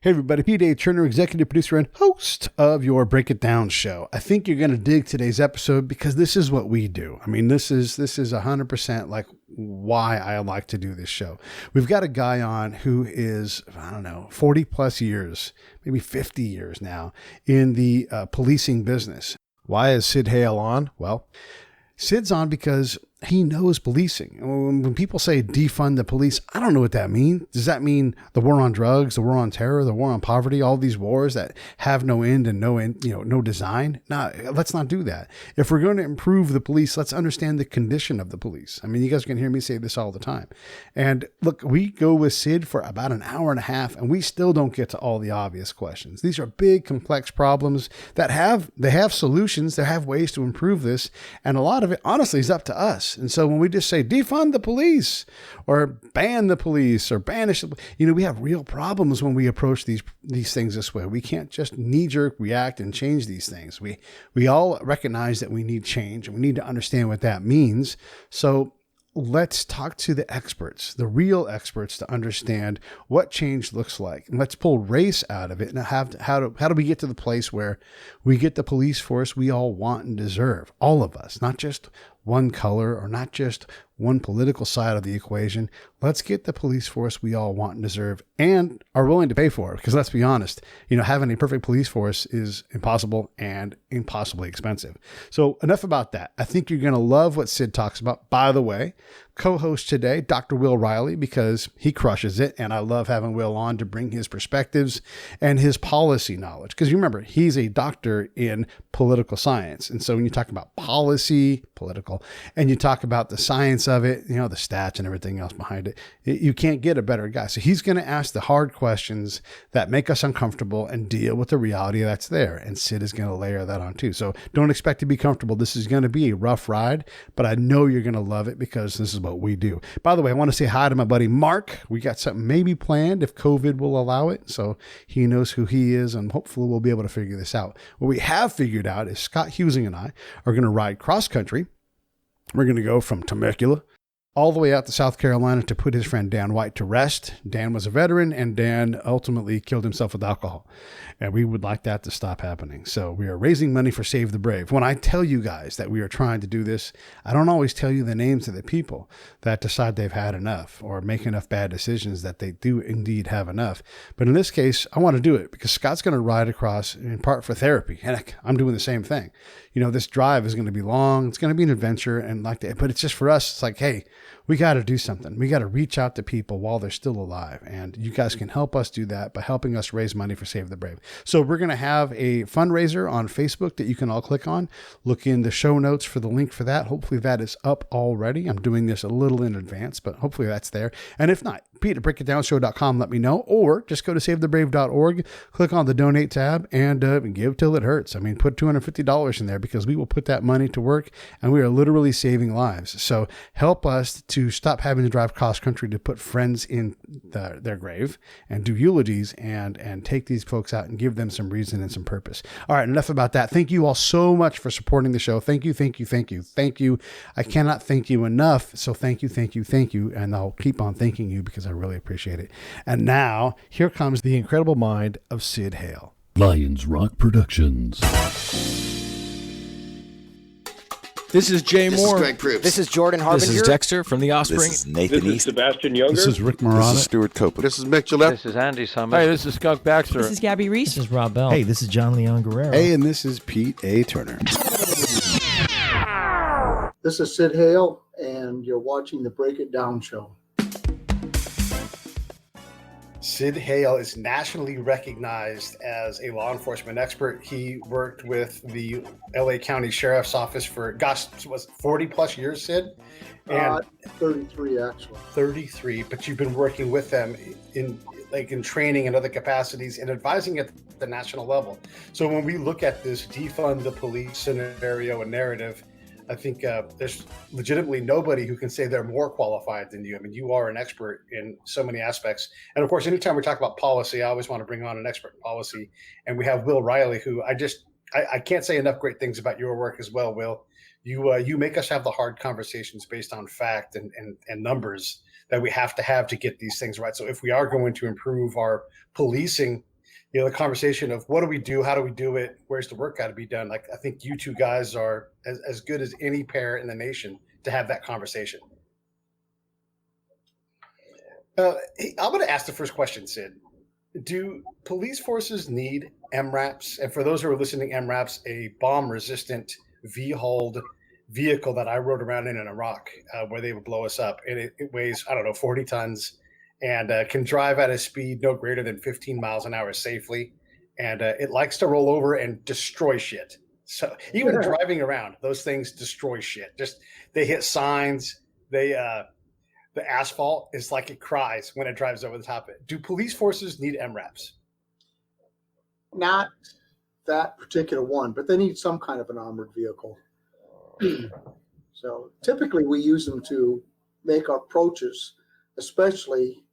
Hey everybody, P. Turner, executive producer and host of your Break It Down show. I think you're going to dig today's episode because this is what we do. I mean, this is 100% like why I like to do this show. We've got a guy on who is, 40 plus years, maybe 50 years now in the policing business. Why is Sid Heal on? Well, Sid's on because he knows policing. When people say defund the police, I don't know what that means. Does that mean the war on drugs, the war on terror, the war on poverty, all these wars that have no end and no design? No, let's not do that. If we're going to improve the police, let's understand the condition of the police. I mean, you guys can hear me say this all the time. And look, we go with Sid for about an hour and a half, and we still don't get to all the obvious questions. These are big, complex problems that have solutions. They have ways to improve this. And a lot of it, honestly, is up to us. And so when we just say defund the police or ban the police or banish, we have real problems when we approach these things this way. We can't just knee-jerk react and change these things. We all recognize that we need change and we need to understand what that means. So let's talk to the experts, the real experts, to understand what change looks like. And let's pull race out of it. And how do we get to the place where we get the police force we all want and deserve? All of us, not just one color or not just one political side of the equation. Let's get the police force we all want and deserve and are willing to pay for it. Because let's be honest, having a perfect police force is impossible and impossibly expensive. So enough about that. I think you're going to love what Sid talks about. By the way, co-host today, Dr. Will Reilly, because he crushes it. And I love having Will on to bring his perspectives and his policy knowledge. Because you remember, he's a doctor in political science. And so when you talk about policy, political, and you talk about the science of it, the stats and everything else behind it, you can't get a better guy. So he's going to ask the hard questions that make us uncomfortable and deal with the reality that's there. And Sid is going to layer that on too. So don't expect to be comfortable. This is going to be a rough ride, but I know you're going to love it because this is what we do. By the way, I want to say hi to my buddy Mark. We got something maybe planned if COVID will allow it. So he knows who he is, and hopefully we'll be able to figure this out. What we have figured out is Scott Husing and I are going to ride cross country. We're going to go from Temecula all the way out to South Carolina to put his friend Dan White to rest. Dan was a veteran, and Dan ultimately killed himself with alcohol. And we would like that to stop happening. So we are raising money for Save the Brave. When I tell you guys that we are trying to do this, I don't always tell you the names of the people that decide they've had enough or make enough bad decisions that they do indeed have enough. But in this case, I want to do it because Scott's going to ride across in part for therapy. Heck, I'm doing the same thing. This drive is going to be long. It's going to be an adventure and like that. But it's just for us. It's like, hey, we got to do something. We got to reach out to people while they're still alive. And you guys can help us do that by helping us raise money for Save the Brave. So we're going to have a fundraiser on Facebook that you can all click on. Look in the show notes for the link for that. Hopefully that is up already. I'm doing this a little in advance, but hopefully that's there. And if not, Pete at breakitdownshow.com, let me know, or just go to savethebrave.org, click on the donate tab and give till it hurts. I mean, put $250 in there because we will put that money to work and we are literally saving lives. So help us to stop having to drive cross country to put friends in their grave and do eulogies and take these folks out and give them some reason and some purpose. All right, enough about that. Thank you all so much for supporting the show. Thank you, thank you, thank you, thank you. I cannot thank you enough. So thank you, thank you, thank you. And I'll keep on thanking you because I really appreciate it. And now here comes the incredible mind of Sid Heal. Lions Rock Productions. This is Jay This Moore. is Greg Proops. This is Jordan Harbinger. This is Dexter from The Offspring. This is Nathan This is East. Sebastian Younger. This is Rick Marotta. This is Stuart Copeland. This is Mick Gillette. This is Andy Summers. Hey, this is Skunk Baxter. This is Gabby Reese. This is Rob Bell. Hey, this is John Leon Guerrero. Hey, and this is Pete A. Turner. This is Sid Heal, and you're watching the Break It Down show. Sid Heal is nationally recognized as a law enforcement expert. He worked with the LA County Sheriff's Office for, 40 plus years, Sid? And 33, actually. 33, but you've been working with them in training and other capacities and advising at the national level. So when we look at this defund the police scenario and narrative, I think there's legitimately nobody who can say they're more qualified than you. I mean, you are an expert in so many aspects. And of course, anytime we talk about policy, I always want to bring on an expert in policy. And we have Will Reilly, who I can't say enough great things about your work as well, Will. You make us have the hard conversations based on fact and numbers that we have to get these things right. So if we are going to improve our policing the conversation of what do we do, how do we do it, where's the work got to be done. Like I think you two guys are as good as any pair in the nation to have that conversation. Hey, I'm going to ask the first question, Sid. Do police forces need Mraps? And for those who are listening, Mraps, a bomb-resistant V-hulled vehicle that I rode around in Iraq, where they would blow us up. And it weighs, 40 tons, and can drive at a speed no greater than 15 miles an hour safely. And it likes to roll over and destroy shit. So even driving around, those things destroy shit. Just they hit signs. The asphalt is like it cries when it drives over the top of it. Do police forces need MRAPs? Not that particular one, but they need some kind of an armored vehicle. So typically we use them to make our approaches, especially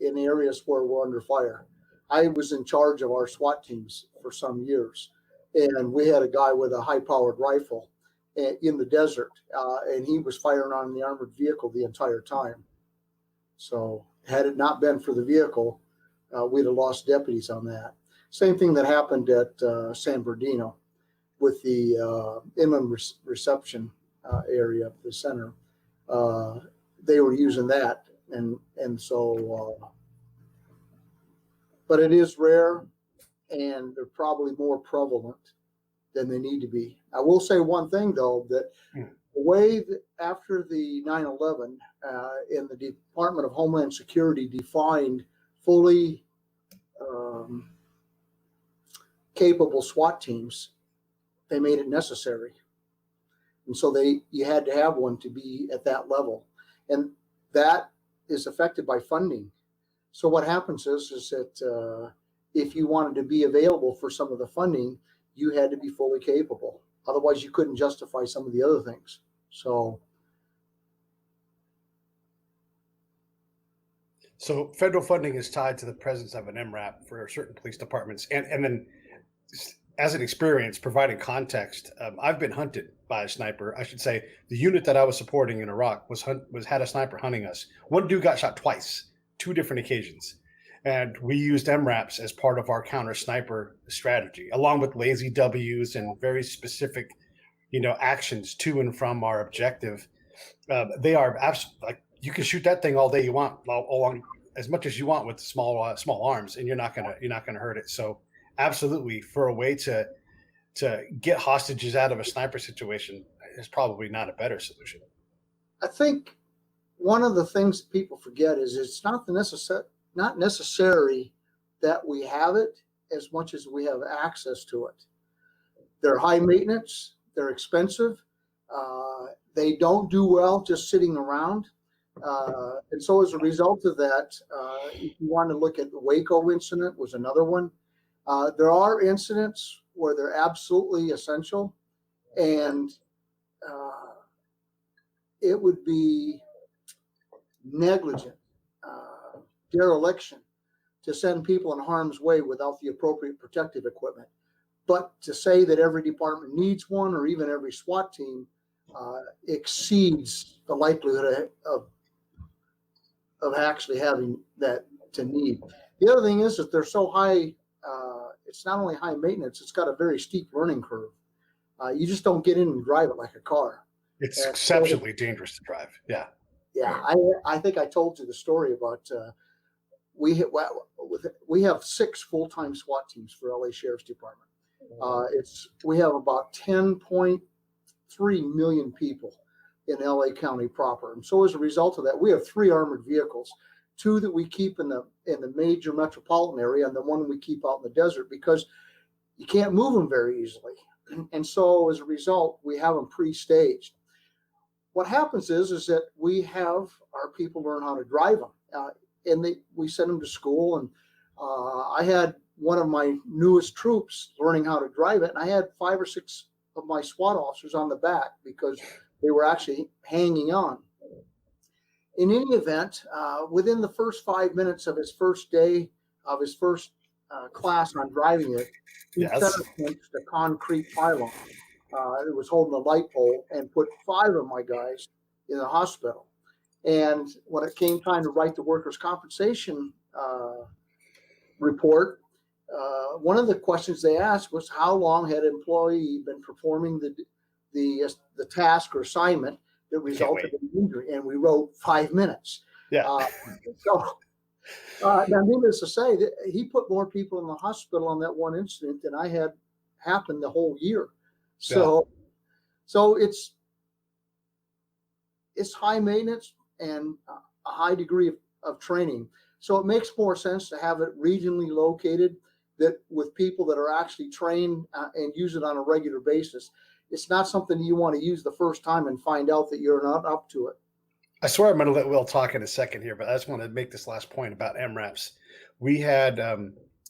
in areas where we're under fire. I was in charge of our SWAT teams for some years, and we had a guy with a high-powered rifle in the desert, and he was firing on the armored vehicle the entire time. So had it not been for the vehicle, we'd have lost deputies on that. Same thing that happened at San Bernardino with the inland reception area of the center. They were using that, and so, but it is rare, and they're probably more prevalent than they need to be. I will say one thing, though, that the way that after the 9/11, in the Department of Homeland Security defined fully capable SWAT teams, they made it necessary. And so you had to have one to be at that level. And that is affected by funding. So what happens is that if you wanted to be available for some of the funding, you had to be fully capable. Otherwise, you couldn't justify some of the other things. So federal funding is tied to the presence of an MRAP for certain police departments. And then as an experience, providing context, I've been hunted by a sniper. I should say the unit that I was supporting in Iraq had a sniper hunting us. One dude got shot twice, 2 different occasions. And we used MRAPs as part of our counter sniper strategy, along with lazy W's and very specific, actions to and from our objective. They are absolutely like you can shoot that thing all day you want, along as much as you want with small arms, and you're not gonna hurt it. So absolutely, for a way to get hostages out of a sniper situation is probably not a better solution. I think one of the things people forget is it's not necessary that we have it as much as we have access to it. They're high maintenance, they're expensive, they don't do well just sitting around. And so as a result of that, if you want to look at the Waco incident was another one. There are incidents where they're absolutely essential, and it would be negligent dereliction to send people in harm's way without the appropriate protective equipment. But to say that every department needs one, or even every SWAT team, exceeds the likelihood of actually having that to need. The other thing is that they're so high, it's not only high maintenance, it's got a very steep learning curve. You just don't get in and drive it like a car. It's exceptionally dangerous to drive. Yeah. Yeah, I think I told you the story about we have 6 full-time SWAT teams for LA Sheriff's Department. We have about 10.3 million people in LA County proper, and so as a result of that, we have 3 armored vehicles, 2 that we keep in the major metropolitan area, and the one we keep out in the desert because you can't move them very easily. And so as a result, we have them pre-staged. What happens is that we have our people learn how to drive them, and we send them to school. And I had one of my newest troops learning how to drive it, and I had 5 or 6 of my SWAT officers on the back because they were actually hanging on. In any event, within the first 5 minutes of his first day of his first class on driving it, he set up against a concrete pylon. It was holding a light pole, and put 5 of my guys in the hospital. And when it came time to write the workers' compensation report, one of the questions they asked was how long had an employee been performing the task or assignment that resulted in injury, and we wrote 5 minutes. Yeah. Now, needless to say, that he put more people in the hospital on that one incident than I had happen the whole year. So it's high maintenance and a high degree of training. So it makes more sense to have it regionally located, that with people that are actually trained and use it on a regular basis. It's not something you want to use the first time and find out that you're not up to it. I swear I'm going to let Will talk in a second here, but I just want to make this last point about Mraps. We had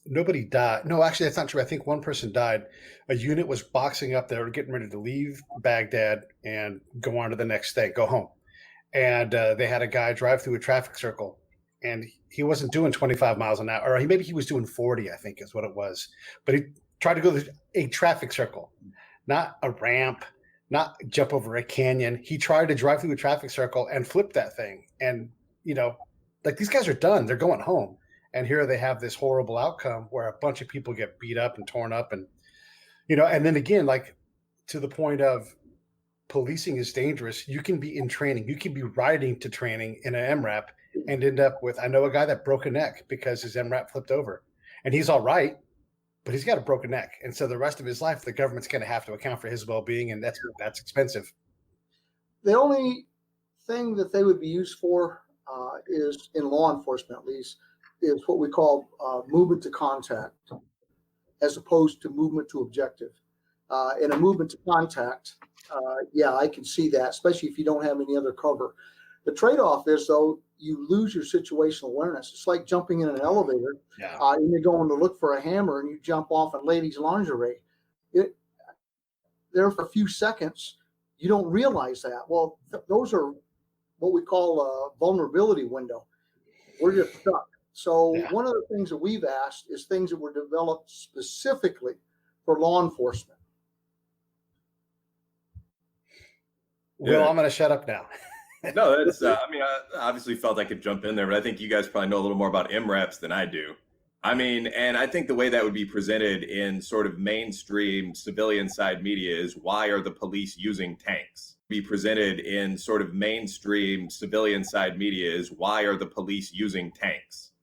nobody died. No, actually, that's not true. I think one person died. A unit was boxing up. They were getting ready to leave Baghdad and go on to the next thing, go home. And they had a guy drive through a traffic circle, and he wasn't doing 25 miles an hour, or maybe he was doing 40, I think is what it was. But he tried to go to a traffic circle, not a ramp, not jump over a canyon. He tried to drive through a traffic circle and flip that thing. And, like these guys are done. They're going home. And here they have this horrible outcome where a bunch of people get beat up and torn up. And, and then again, like to the point of policing is dangerous. You can be in training. You can be riding to training in an MRAP and end up with, I know a guy that broke a neck because his MRAP flipped over. And he's all right, but he's got a broken neck. And so the rest of his life, the government's going to have to account for his well-being, and that's expensive. The only thing that they would be used for is, in law enforcement at least, is what we call movement to contact, as opposed to movement to objective. In a movement to contact, I can see that, especially if you don't have any other cover. The trade-off is, though, you lose your situational awareness. It's like jumping in an elevator and you're going to look for a hammer and you jump off in ladies' lingerie. There for a few seconds, you don't realize that. Well, those are what we call a vulnerability window. We're just stuck. So one of the things that we've asked is things that were developed specifically for law enforcement. Well, I'm going to shut up now. No, that's, I obviously felt I could jump in there, but I think you guys probably know a little more about MRAPs than I do. And I think the way that would be presented in sort of mainstream civilian side media is, why are the police using tanks? Be presented in sort of mainstream civilian side media is, why are the police using tanks?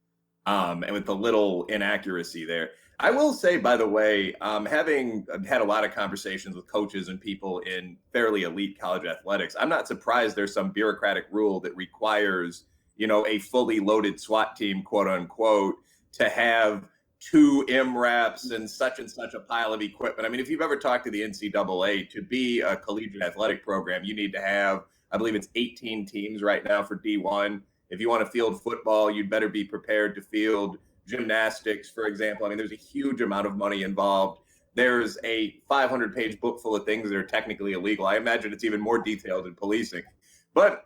And with a little inaccuracy there. I will say, by the way, having had a lot of conversations with coaches and people in fairly elite college athletics, I'm not surprised there's some bureaucratic rule that requires, a fully loaded SWAT team, quote unquote, to have 2 MRAPs and such a pile of equipment. If you've ever talked to the NCAA, to be a collegiate athletic program, you need to have, I believe it's 18 teams right now for D1. If you want to field football, you'd better be prepared to field gymnastics, for example. There's a huge amount of money involved. There's a 500-page book full of things that are technically illegal. I imagine it's even more detailed in policing. But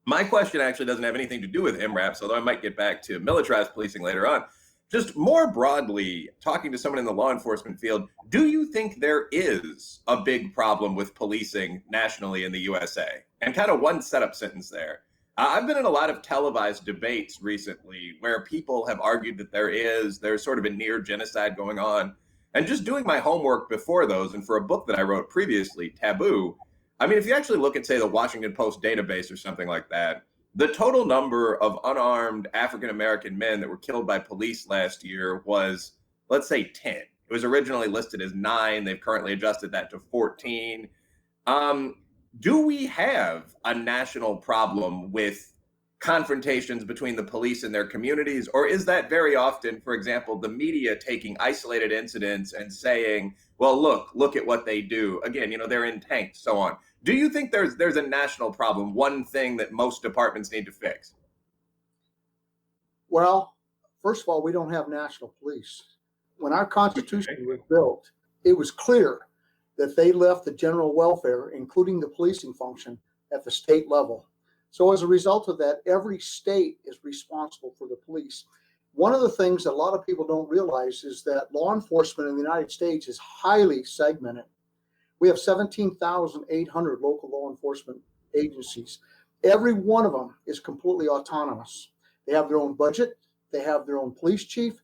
my question actually doesn't have anything to do with MRAPs, although I might get back to militarized policing later on. Just more broadly, talking to someone in the law enforcement field, do you think there is a big problem with policing nationally in the USA? And kind of one setup sentence there. I've been in a lot of televised debates recently where people have argued that there's sort of a near genocide going on. And just doing my homework before those, and for a book that I wrote previously, Taboo, if you actually look at, say, the Washington Post database or something like that, the total number of unarmed African-American men that were killed by police last year was, let's say, 10. It was originally listed as 9. They've currently adjusted that to 14. Do we have a national problem with confrontations between the police and their communities? Or is that very often, for example, the media taking isolated incidents and saying, well, look at what they do. Again, they're in tanks, so on. Do you think there's a national problem, one thing that most departments need to fix? Well, first of all, we don't have national police. When our Constitution was built, it was clear that they left the general welfare, including the policing function, at the state level. So as a result of that, every state is responsible for the police. One of the things that a lot of people don't realize is that law enforcement in the United States is highly segmented. We have 17,800 local law enforcement agencies. Every one of them is completely autonomous. They have their own budget. They have their own police chief.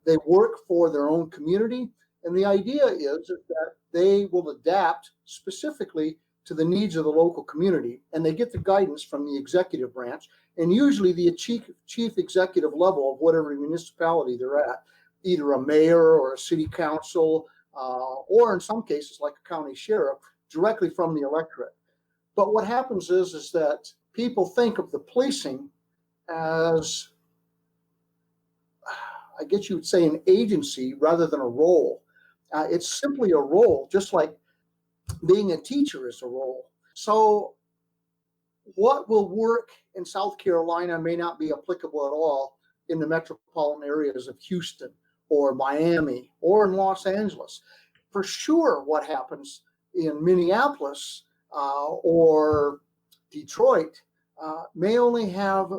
They work for their own community. And the idea is that they will adapt specifically to the needs of the local community. And they get the guidance from the executive branch and usually the chief executive level of whatever municipality they're at, either a mayor or a city council, or in some cases like a county sheriff, directly from the electorate. But what happens is that people think of the policing as, I guess you would say, an agency rather than a role. It's simply a role, just like being a teacher is a role. So what will work in South Carolina may not be applicable at all in the metropolitan areas of Houston or Miami or in Los Angeles. For sure, what happens in Minneapolis or Detroit may only have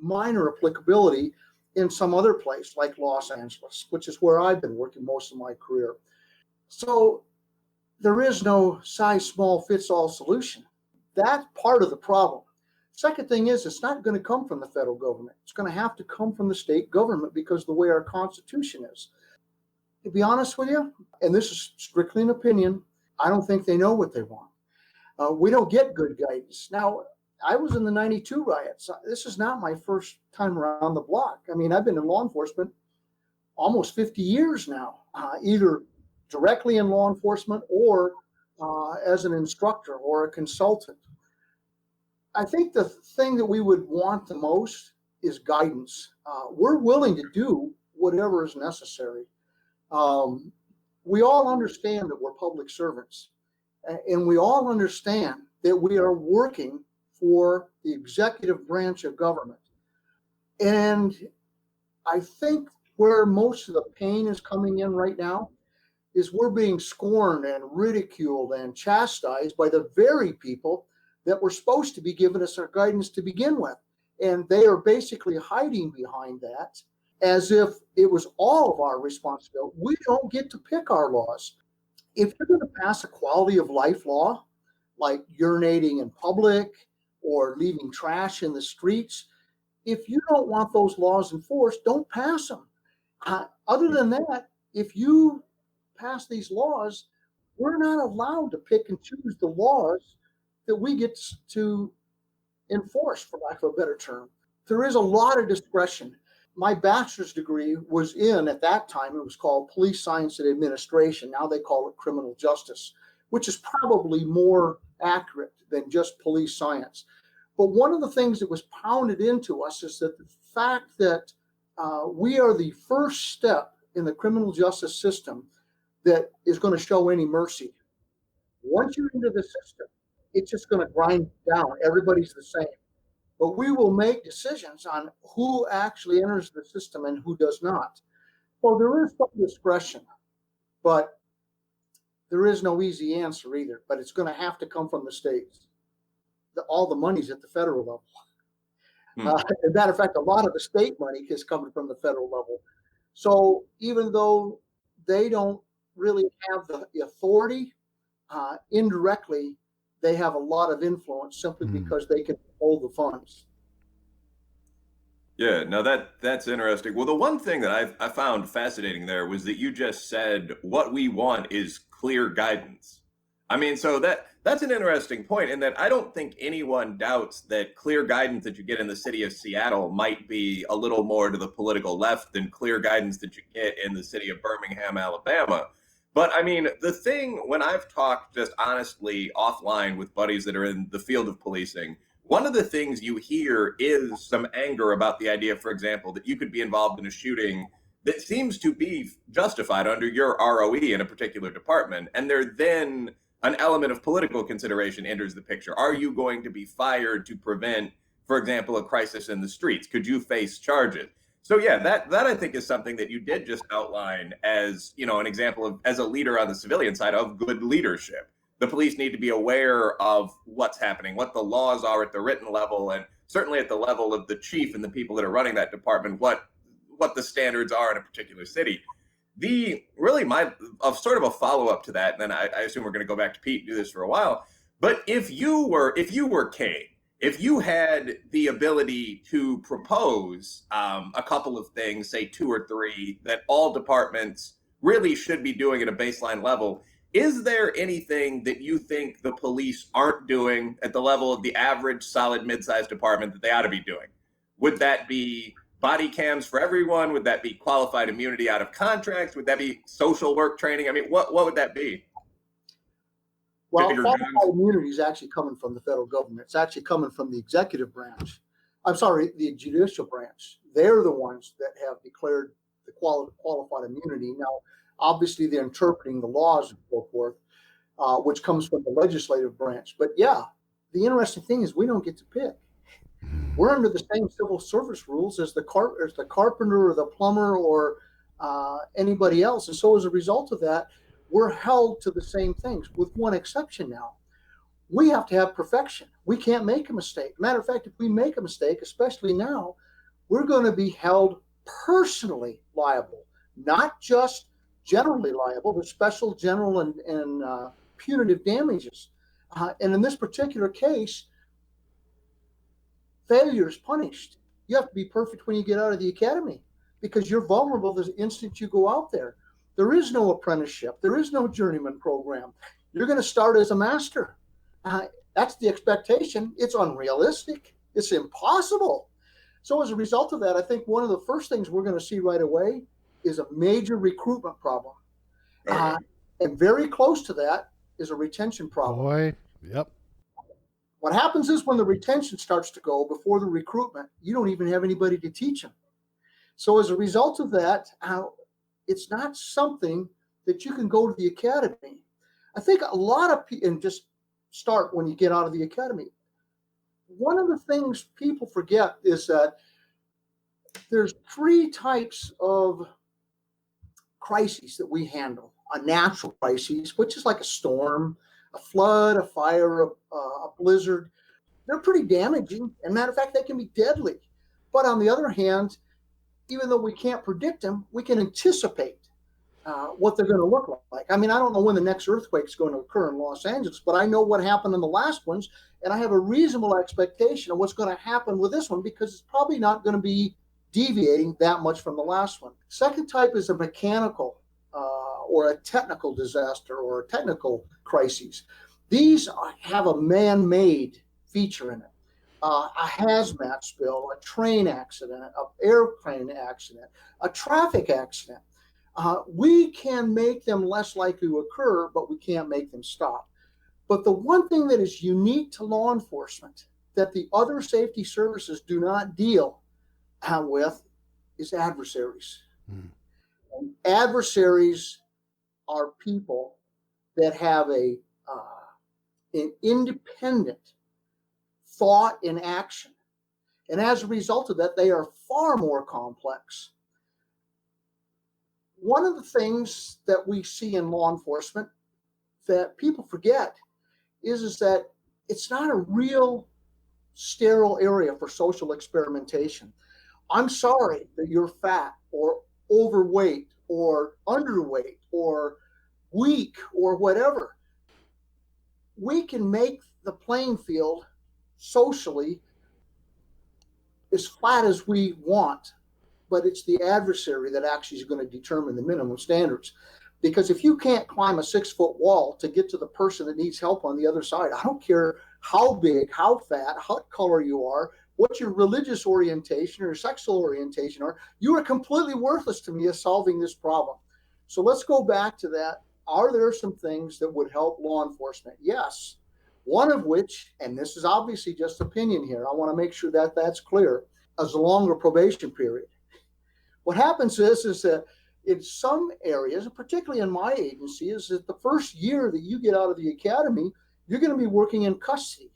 minor applicability in some other place like Los Angeles, which is where I've been working most of my career. So there is no size small fits all solution. That's part of the problem. Second thing is, it's not going to come from the federal government. It's going to have to come from the state government because of the way our Constitution is. To be honest with you, and this is strictly an opinion, I don't think they know what they want. We don't get good guidance. Now, I was in the 92 riots. This is not my first time around the block. I mean, I've been in law enforcement almost 50 years now, either directly in law enforcement or as an instructor or a consultant. I think the thing that we would want the most is guidance. We're willing to do whatever is necessary. We all understand that we're public servants, and we all understand that we are working for the executive branch of government. And I think where most of the pain is coming in right now is we're being scorned and ridiculed and chastised by the very people that were supposed to be giving us our guidance to begin with. And they are basically hiding behind that as if it was all of our responsibility. We don't get to pick our laws. If you're going to pass a quality of life law, like urinating in public or leaving trash in the streets, if you don't want those laws enforced, don't pass them. Other than that, if you pass these laws, we're not allowed to pick and choose the laws that we get to enforce, for lack of a better term. There is a lot of discretion. My bachelor's degree was in, at that time, it was called Police Science and Administration. Now they call it Criminal Justice, which is probably more accurate than just police science. But one of the things that was pounded into us is that the fact that we are the first step in the criminal justice system that is going to show any mercy. Once you're into the system, it's just going to grind down. Everybody's the same. But we will make decisions on who actually enters the system and who does not. So there is some discretion, but there is no easy answer either. But it's going to have to come from the states. All the money's at the federal level. As a matter of fact, a lot of the state money is coming from the federal level. So even though they don't really have the authority, indirectly, they have a lot of influence simply because they can hold the funds. Yeah, no, that's interesting. Well, the one thing that I found fascinating there was that you just said what we want is clear guidance. I mean, so that's an interesting point in that I don't think anyone doubts that clear guidance that you get in the city of Seattle might be a little more to the political left than clear guidance that you get in the city of Birmingham, Alabama. But I mean, the thing, when I've talked just honestly offline with buddies that are in the field of policing, one of the things you hear is some anger about the idea, for example, that you could be involved in a shooting that seems to be justified under your ROE in a particular department. And there then an element of political consideration enters the picture. Are you going to be fired to prevent, for example, a crisis in the streets? Could you face charges? So yeah, that I think is something that you did just outline as, you know, an example of, as a leader on the civilian side, of good leadership. The police need to be aware of what's happening, what the laws are at the written level, and certainly at the level of the chief and the people that are running that department, what the standards are in a particular city. Sort of a follow-up to that, and then I assume we're going to go back to Pete and do this for a while. But if you were Kane If you had the ability to propose a couple of things, say 2 or 3, that all departments really should be doing at a baseline level, is there anything that you think the police aren't doing at the level of the average solid mid-sized department that they ought to be doing? Would that be body cams for everyone? Would that be qualified immunity out of contracts? Would that be social work training? I mean, what would that be? Well, qualified immunity is actually coming from the federal government. It's actually coming from the executive branch. I'm sorry, the judicial branch. They're the ones that have declared the qualified immunity. Now, obviously, they're interpreting the laws and so forth, which comes from the legislative branch. But yeah, the interesting thing is we don't get to pick. We're under the same civil service rules as the carpenter or the plumber or anybody else. And so as a result of that, we're held to the same things, with one exception now. We have to have perfection. We can't make a mistake. Matter of fact, if we make a mistake, especially now, we're going to be held personally liable, not just generally liable, but special, general, and punitive damages. And in this particular case, failure is punished. You have to be perfect when you get out of the academy because you're vulnerable the instant you go out there. There is no apprenticeship. There is no journeyman program. You're going to start as a master. That's the expectation. It's unrealistic. It's impossible. So as a result of that, I think one of the first things we're going to see right away is a major recruitment problem. And very close to that is a retention problem. Boy, yep. What happens is when the retention starts to go before the recruitment, you don't even have anybody to teach them. So as a result of that, it's not something that you can go to the academy. I think a lot of people, and just start when you get out of the academy. One of the things people forget is that there's 3 types of crises that we handle. A natural crisis, which is like a storm, a flood, a fire, a blizzard. They're pretty damaging. And matter of fact, they can be deadly. But on the other hand, even though we can't predict them, we can anticipate what they're going to look like. I mean, I don't know when the next earthquake is going to occur in Los Angeles, but I know what happened in the last ones, and I have a reasonable expectation of what's going to happen with this one because it's probably not going to be deviating that much from the last one. Second type is a mechanical or a technical disaster or a technical crisis. These have a man-made feature in it. A hazmat spill, a train accident, an airplane accident, a traffic accident. We can make them less likely to occur, but we can't make them stop. But the one thing that is unique to law enforcement that the other safety services do not deal with is adversaries. And adversaries are people that have an independent thought and action. And as a result of that, they are far more complex. One of the things that we see in law enforcement that people forget is that it's not a real sterile area for social experimentation. I'm sorry that you're fat or overweight or underweight or weak or whatever. We can make the playing field socially as flat as we want, but it's the adversary that actually is going to determine the minimum standards. Because if you can't climb a 6-foot wall to get to the person that needs help on the other side, I don't care how big, how fat, what color you are, what your religious orientation or sexual orientation are, you are completely worthless to me as solving this problem. So let's go back to that. Are there some things that would help law enforcement? Yes. One of which, and this is obviously just opinion here, I want to make sure that that's clear, is a longer probation period. What happens is that in some areas, and particularly in my agency, is that the first year that you get out of the academy, you're going to be working in custody.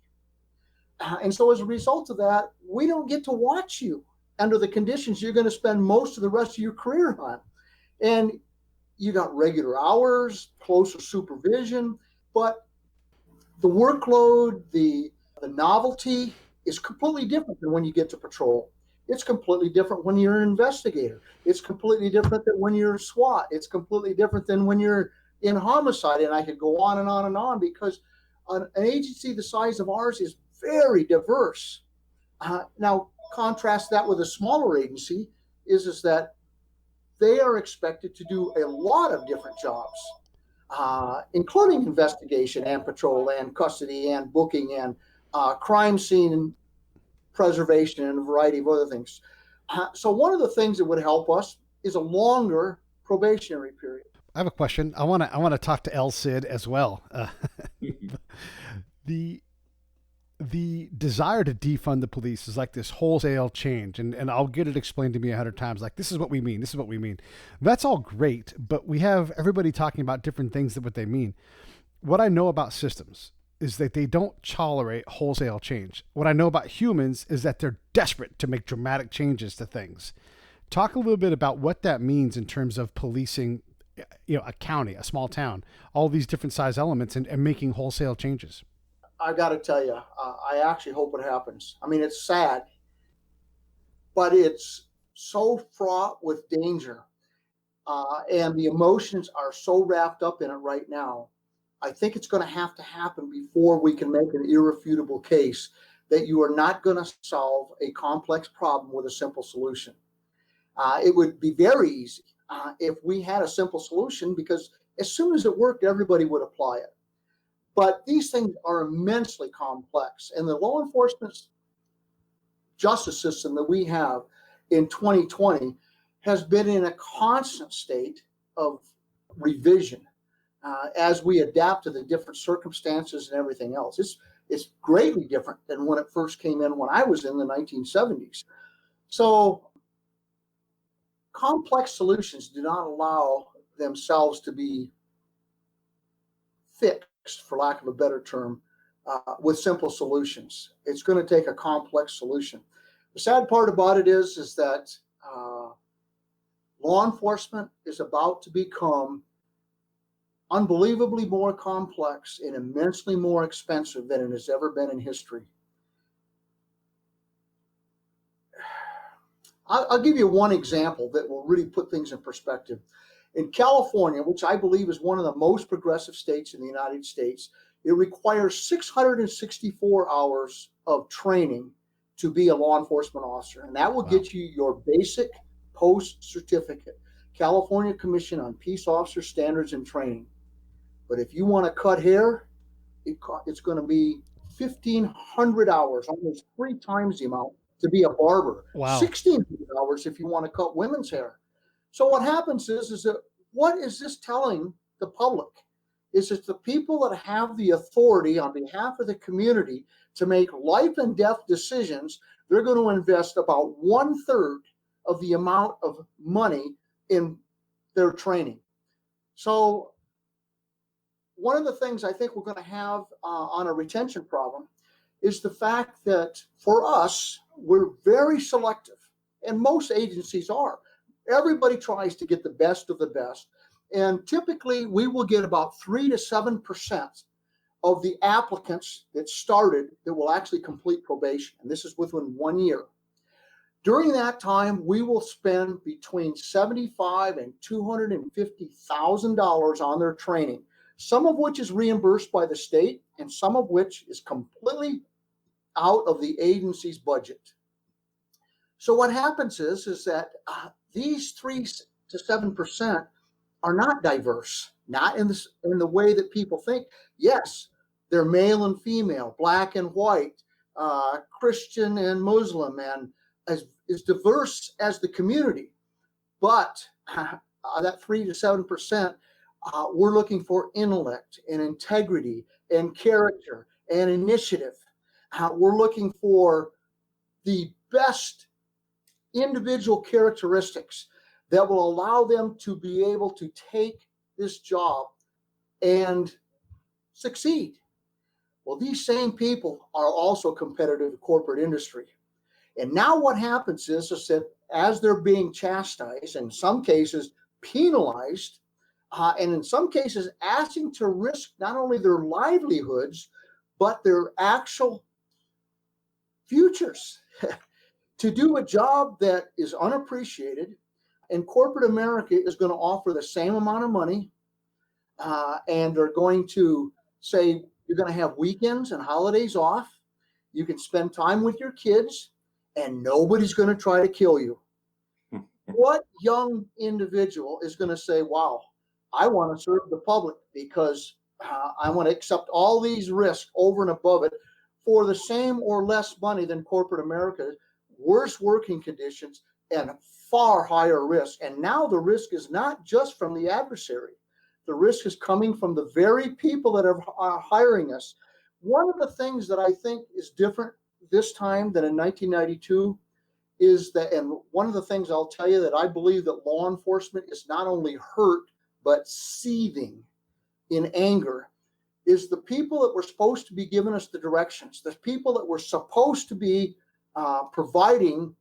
And so as a result of that, we don't get to watch you under the conditions you're going to spend most of the rest of your career on. And you got regular hours, closer supervision, but the workload, the novelty is completely different than when you get to patrol. It's completely different when you're an investigator. It's completely different than when you're SWAT. It's completely different than when you're in homicide. And I could go on and on and on because an agency the size of ours is very diverse. Now, contrast that with a smaller agency is that they are expected to do a lot of different jobs, including investigation and patrol and custody and booking and crime scene preservation and a variety of other things. So one of the things that would help us is a longer probationary period. I have a question. I want to talk to Sid as well. The desire to defund the police is like this wholesale change, and I'll get it explained to me 100 times. Like, this is what we mean. This is what we mean. That's all great, but we have everybody talking about different things that what they mean. What I know about systems is that they don't tolerate wholesale change. What I know about humans is that they're desperate to make dramatic changes to things. Talk a little bit about what that means in terms of policing, a county, a small town, all these different size elements, and making wholesale changes. I got to tell you, I actually hope it happens. I mean, it's sad, but it's so fraught with danger, and the emotions are so wrapped up in it right now. I think it's going to happen before we can make an irrefutable case that you are not going to solve a complex problem with a simple solution. It would be very easy if we had a simple solution, because as soon as it worked, everybody would apply it. But these things are immensely complex, and the law enforcement justice system that we have in 2020 has been in a constant state of revision as we adapt to the different circumstances and everything else. It's greatly different than when it first came in when I was in the 1970s. So complex solutions do not allow themselves to be fixed, for lack of a better term, with simple solutions. It's going to take a complex solution. The sad part about it is that law enforcement is about to become unbelievably more complex and immensely more expensive than it has ever been in history. I'll give you one example that will really put things in perspective. In California, which I believe is one of the most progressive states in the United States, it requires 664 hours of training to be a law enforcement officer. And that will get you your basic post certificate, California Commission on Peace Officer Standards and Training. But if you want to cut hair, it's going to be 1,500 hours, almost 3 times the amount to be a barber. Wow. 1,600 hours if you want to cut women's hair. So what happens is that what is this telling the public? Is that the people that have the authority on behalf of the community to make life and death decisions, they're going to invest about 1/3 of the amount of money in their training. So one of the things I think we're going to have on a retention problem is the fact that for us, we're very selective, and most agencies are. Everybody tries to get the best of the best. And typically we will get about 3 to 7% of the applicants that started that will actually complete probation. And this is within 1 year. During that time, we will spend between $75,000 and $250,000 on their training, some of which is reimbursed by the state and some of which is completely out of the agency's budget. So what happens is that these 3 to 7% are not diverse, not in the way that people think. Yes, they're male and female, black and white, Christian and Muslim, and as diverse as the community. But that 3 to 7%, we're looking for intellect and integrity and character and initiative. We're looking for the best individual characteristics that will allow them to be able to take this job and succeed. Well, these same people are also competitive in corporate industry. And now what happens is that as they're being chastised, in some cases penalized, and in some cases asking to risk not only their livelihoods, but their actual futures to do a job that is unappreciated. And corporate America is going to offer the same amount of money, and they're going to say you're going to have weekends and holidays off, You can spend time with your kids and nobody's going to try to kill you. What young individual is going to say, wow, I want to serve the public because I want to accept all these risks over and above it for the same or less money than corporate America, worse working conditions, and far higher risk. And now the risk is not just from the adversary. The risk is coming from the very people that are hiring us. One of the things that I think is different this time than in 1992 is that, and one of the things I'll tell you that I believe that law enforcement is not only hurt, but seething in anger, is the people that were supposed to be giving us the directions, the people that were supposed to be providing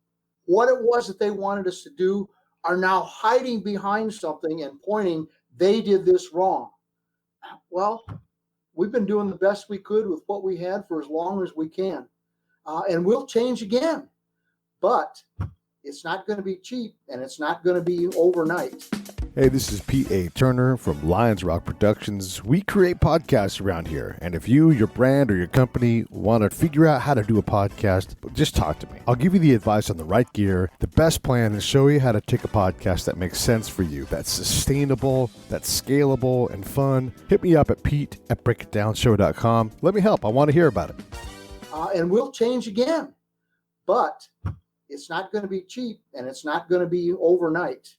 what it was that they wanted us to do, are now hiding behind something and pointing, they did this wrong. Well, we've been doing the best we could with what we had for as long as we can. And we'll change again. But it's not going to be cheap, and it's not going to be overnight. Hey, this is Pete A. Turner from Lions Rock Productions. We create podcasts around here, and if you, your brand, or your company want to figure out how to do a podcast, just talk to me. I'll give you the advice on the right gear, the best plan, and show you how to take a podcast that makes sense for you, that's sustainable, that's scalable, and fun. Hit me up at pete@breakitdownshow.com. Let me help. I want to hear about it. And we'll change again. But it's not going to be cheap, and it's not going to be overnight.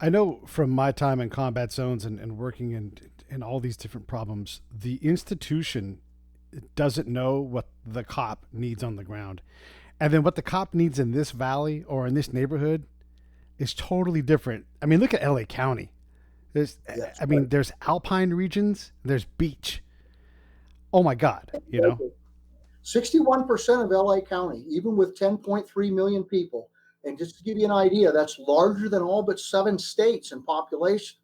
I know from my time in combat zones and working in all these different problems, the institution doesn't know what the cop needs on the ground. And then what the cop needs in this valley or in this neighborhood is totally different. I mean, look at LA County. There's alpine regions, there's beach. Oh my God, 61% of LA County, even with 10.3 million people. And just to give you an idea, that's larger than all but 7 states in population,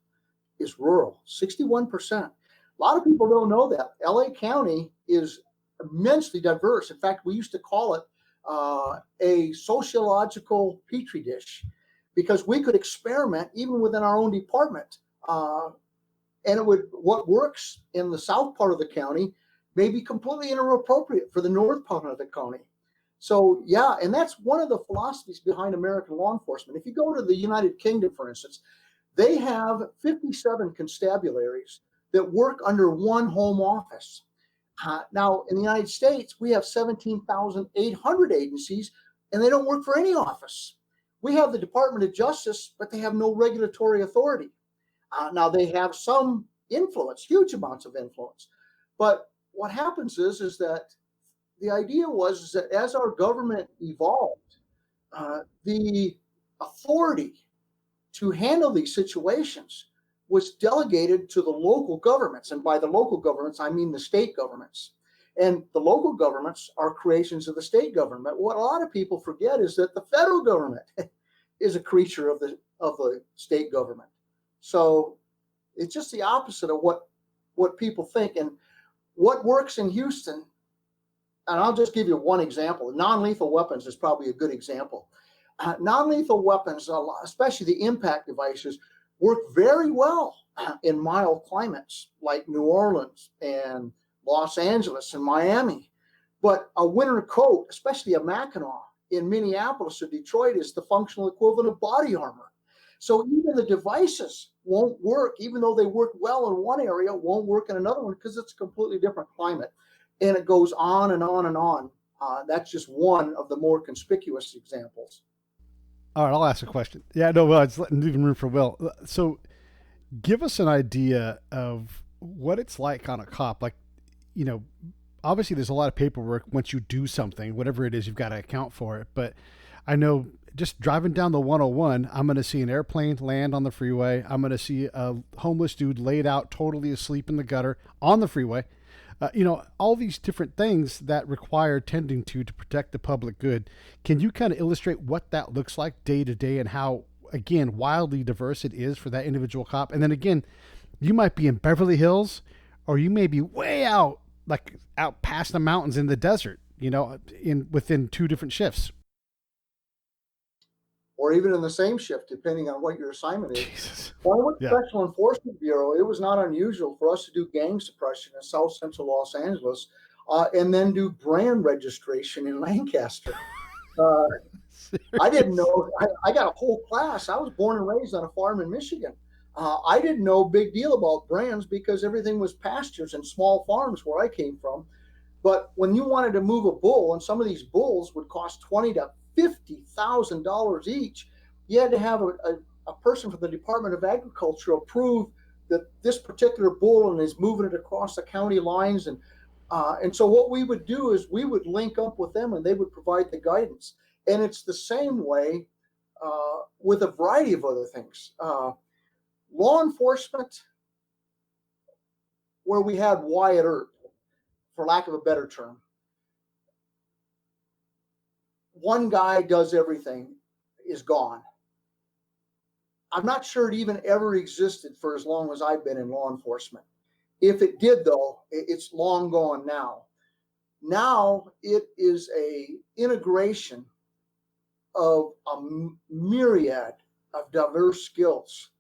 is rural. 61%. A lot of people don't know that. LA County is immensely diverse. In fact, we used to call it a sociological petri dish because we could experiment even within our own department. And what works in the south part of the county may be completely inappropriate for the north part of the county. So, yeah, and that's one of the philosophies behind American law enforcement. If you go to the United Kingdom, for instance, they have 57 constabularies that work under one home office. Now, in the United States, we have 17,800 agencies, and they don't work for any office. We have the Department of Justice, but they have no regulatory authority. Now, they have some influence, huge amounts of influence. But what happens is that the idea was that as our government evolved, the authority to handle these situations was delegated to the local governments. And by the local governments, I mean the state governments. And the local governments are creations of the state government. What a lot of people forget is that the federal government is a creature of the state government. So it's just the opposite of what people think. And what works in Houston, and I'll just give you one example. Non-lethal weapons is probably a good example. Non-lethal weapons, especially the impact devices, work very well in mild climates like New Orleans and Los Angeles and Miami. But a winter coat, especially a Mackinac in Minneapolis or Detroit, is the functional equivalent of body armor. So even the devices won't work, even though they work well in one area, won't work in another one because it's a completely different climate. And it goes on and on and on. That's just one of the more conspicuous examples. All right, I'll ask a question. Yeah, no, well, it's leaving room for Will. So give us an idea of what it's like on a cop. Like, obviously there's a lot of paperwork once you do something, whatever it is, you've got to account for it. But I know just driving down the 101, I'm going to see an airplane land on the freeway. I'm going to see a homeless dude laid out totally asleep in the gutter on the freeway. All these different things that require tending to protect the public good. Can you kind of illustrate what that looks like day to day and how, again, wildly diverse it is for that individual cop? And then again, you might be in Beverly Hills or you may be way out past the mountains in the desert, within 2 different shifts. Or even in the same shift, depending on what your assignment is. Jesus. When I went to the Special Enforcement Bureau, it was not unusual for us to do gang suppression in South Central Los Angeles and then do brand registration in Lancaster. I didn't know. I got a whole class. I was born and raised on a farm in Michigan. I didn't know a big deal about brands because everything was pastures and small farms where I came from. But when you wanted to move a bull, and some of these bulls would cost $20,000 to $50,000 each, you had to have a person from the Department of Agriculture approve that this particular bull and is moving it across the county lines. And so what we would do is we would link up with them and they would provide the guidance. And it's the same way with a variety of other things. Law enforcement, where we had Wyatt Earp, for lack of a better term, one guy does everything, is gone. I'm not sure it even ever existed for as long as I've been in law enforcement. If it did, though, it's long gone now. Now it is a integration of a myriad of diverse skills,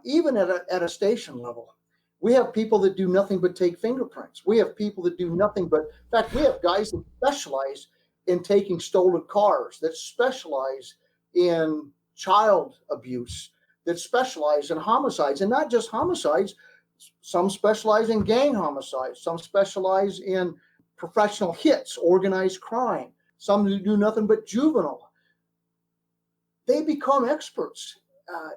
even at a station level. We have people that do nothing but take fingerprints. We have people that do nothing but, in fact, we have guys that specialize in taking stolen cars, that specialize in child abuse, that specialize in homicides, and not just homicides. Some specialize in gang homicides. Some specialize in professional hits, organized crime. Some do nothing but juvenile. They become experts.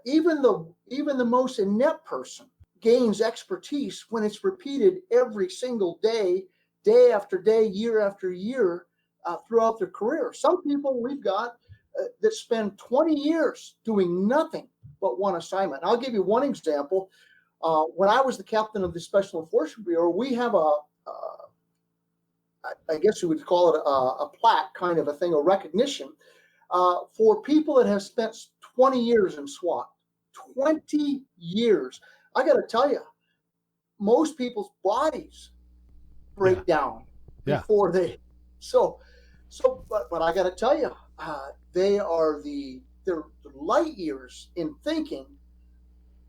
Even the most inept person gains expertise when it's repeated every single day, day after day, year after year, throughout their career. Some people we've got that spend 20 years doing nothing but one assignment. I'll give you one example. When I was the captain of the Special Enforcement Bureau, we have I guess you would call it a plaque kind of a thing, a recognition for people that have spent 20 years in SWAT. 20 years. I got to tell you, most people's bodies break down before they. But I got to tell you, they're light years in thinking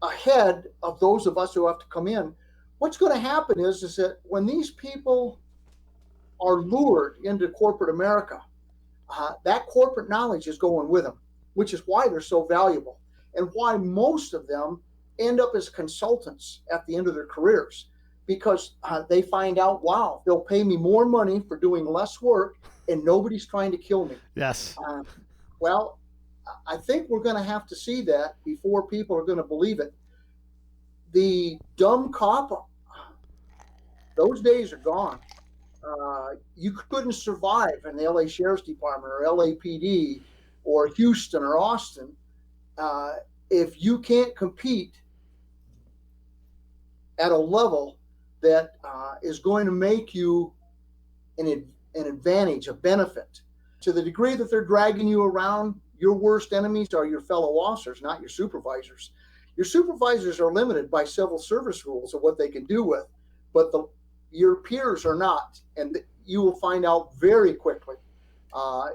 ahead of those of us who have to come in. What's going to happen is that when these people are lured into corporate America, that corporate knowledge is going with them, which is why they're so valuable and why most of them end up as consultants at the end of their careers, because they find out, wow, they'll pay me more money for doing less work and nobody's trying to kill me. Yes. Well, I think we're going to have to see that before people are going to believe it. The dumb cop, those days are gone. You couldn't survive in the LA Sheriff's Department or LAPD or Houston or Austin if you can't compete at a level that is going to make you an advantage, a benefit. To the degree that they're dragging you around, your worst enemies are your fellow officers, not your supervisors. Your supervisors are limited by civil service rules of what they can do with, but your peers are not, and you will find out very quickly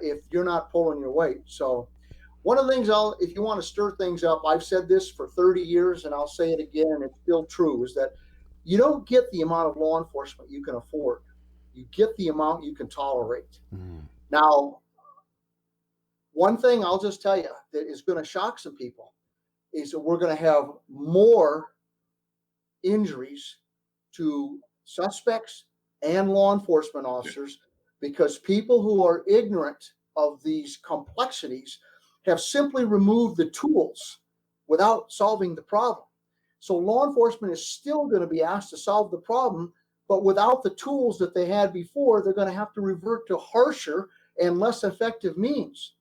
if you're not pulling your weight. So one of the things if you want to stir things up, I've said this for 30 years and I'll say it again, and it's still true, is that you don't get the amount of law enforcement you can afford. You get the amount you can tolerate. Mm. Now, one thing I'll just tell you that is going to shock some people is that we're going to have more injuries to suspects and law enforcement officers because people who are ignorant of these complexities have simply removed the tools without solving the problem. So law enforcement is still going to be asked to solve the problem, but without the tools that they had before, they're going to have to revert to harsher and less effective means.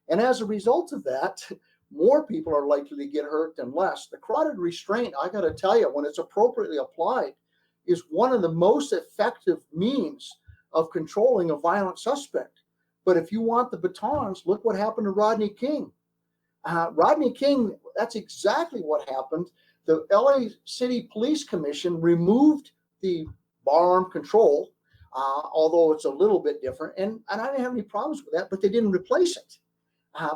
And as a result of that, more people are likely to get hurt than less. The carotid restraint, I got to tell you, when it's appropriately applied, is one of the most effective means of controlling a violent suspect. But if you want the batons, look what happened to Rodney King. Rodney King, that's exactly what happened. The LA City Police Commission removed the bar arm control, although it's a little bit different. And I didn't have any problems with that, but they didn't replace it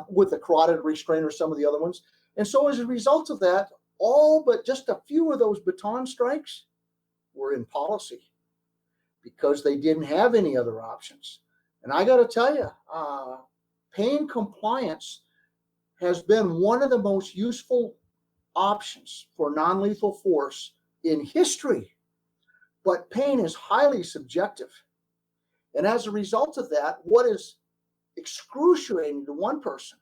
with the carotid restraint or some of the other ones. And so as a result of that, all but just a few of those baton strikes were in policy because they didn't have any other options. And I got to tell you, pain compliance has been one of the most useful options for non-lethal force in history. But pain is highly subjective. And as a result of that, what is excruciating to one person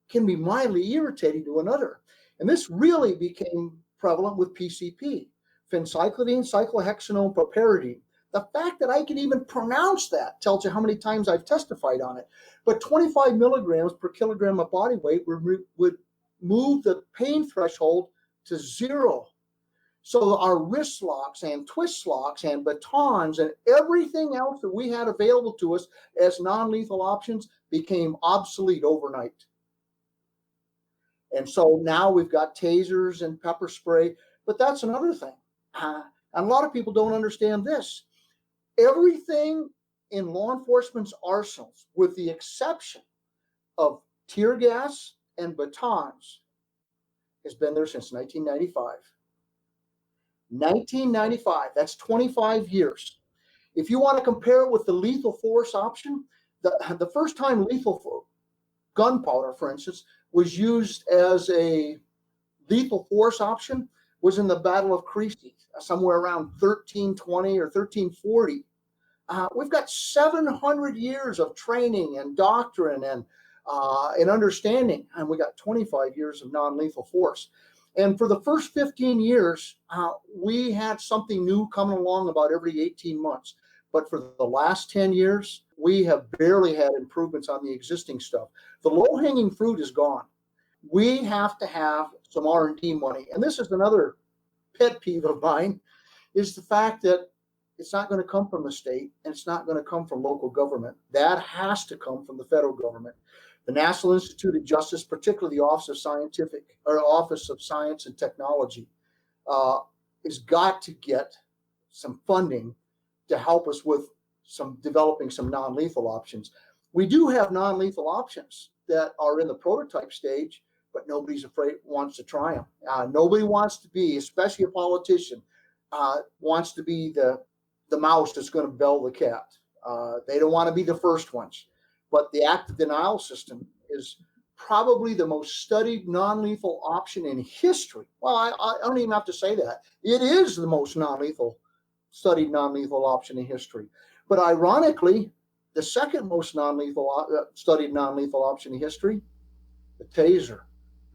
can be mildly irritating to another. And this really became prevalent with PCP, phencyclidine, cyclohexanone, piperidine. The fact that I can even pronounce that tells you how many times I've testified on it. But 25 milligrams per kilogram of body weight would move the pain threshold to 0. So our wrist locks and twist locks and batons and everything else that we had available to us as non-lethal options became obsolete overnight. And so now we've got tasers and pepper spray, but that's another thing. And a lot of people don't understand this. Everything in law enforcement's arsenals, with the exception of tear gas and batons, has been there since 1995. 1995, that's 25 years. If you want to compare it with the lethal force option, the first time lethal gunpowder, for instance, was used as a lethal force option was in the Battle of Crises, somewhere around 1320 or 1340. We've got 700 years of training and doctrine and understanding, and we got 25 years of non-lethal force. And for the first 15 years, we had something new coming along about every 18 months. But for the last 10 years, we have barely had improvements on the existing stuff. The low-hanging fruit is gone. We have to have some R&D money. And this is another pet peeve of mine, is the fact that it's not going to come from the state and it's not going to come from local government. That has to come from the federal government. The National Institute of Justice, particularly the Office of Science and Technology, has got to get some funding to help us with developing some non-lethal options. We do have non-lethal options that are in the prototype stage, but nobody's wants to try them. Nobody wants to be, especially a politician, wants to be the mouse that's going to bell the cat. They don't want to be the first ones. But the active denial system is probably the most studied non-lethal option in history. Well, I don't even have to say that. It is the most studied non-lethal option in history. But ironically, the second most studied non-lethal option in history, the taser.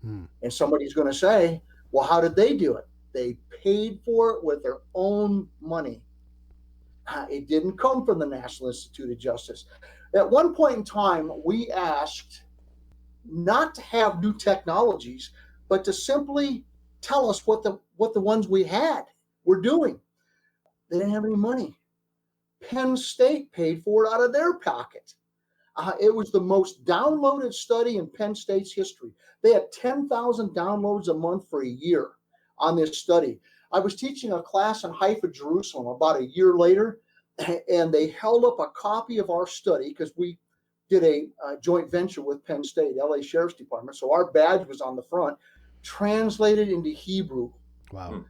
And somebody's going to say, well, how did they do it? They paid for it with their own money. It didn't come from the National Institute of Justice. At one point in time, we asked not to have new technologies, but to simply tell us what the ones we had were doing. They didn't have any money. Penn State paid for it out of their pocket. It was the most downloaded study in Penn State's history. They had 10,000 downloads a month for a year on this study. I was teaching a class in Haifa, Jerusalem, about a year later, and they held up a copy of our study because we did a joint venture with Penn State, LA Sheriff's Department. So our badge was on the front, translated into Hebrew. Wow.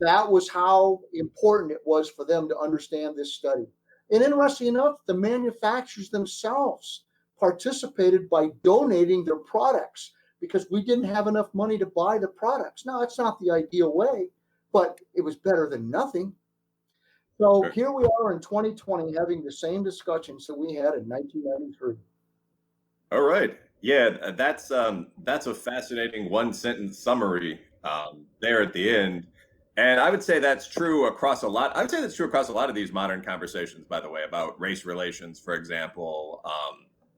That was how important it was for them to understand this study. And interesting enough, the manufacturers themselves participated by donating their products because we didn't have enough money to buy the products. Now, it's not the ideal way, but it was better than nothing. So here we are in 2020 having the same discussions that we had in 1993. All right. Yeah, that's a fascinating one-sentence summary there at the end. And I would say that's true across a lot. I would say that's true across a lot of these modern conversations, by the way, about race relations, for example,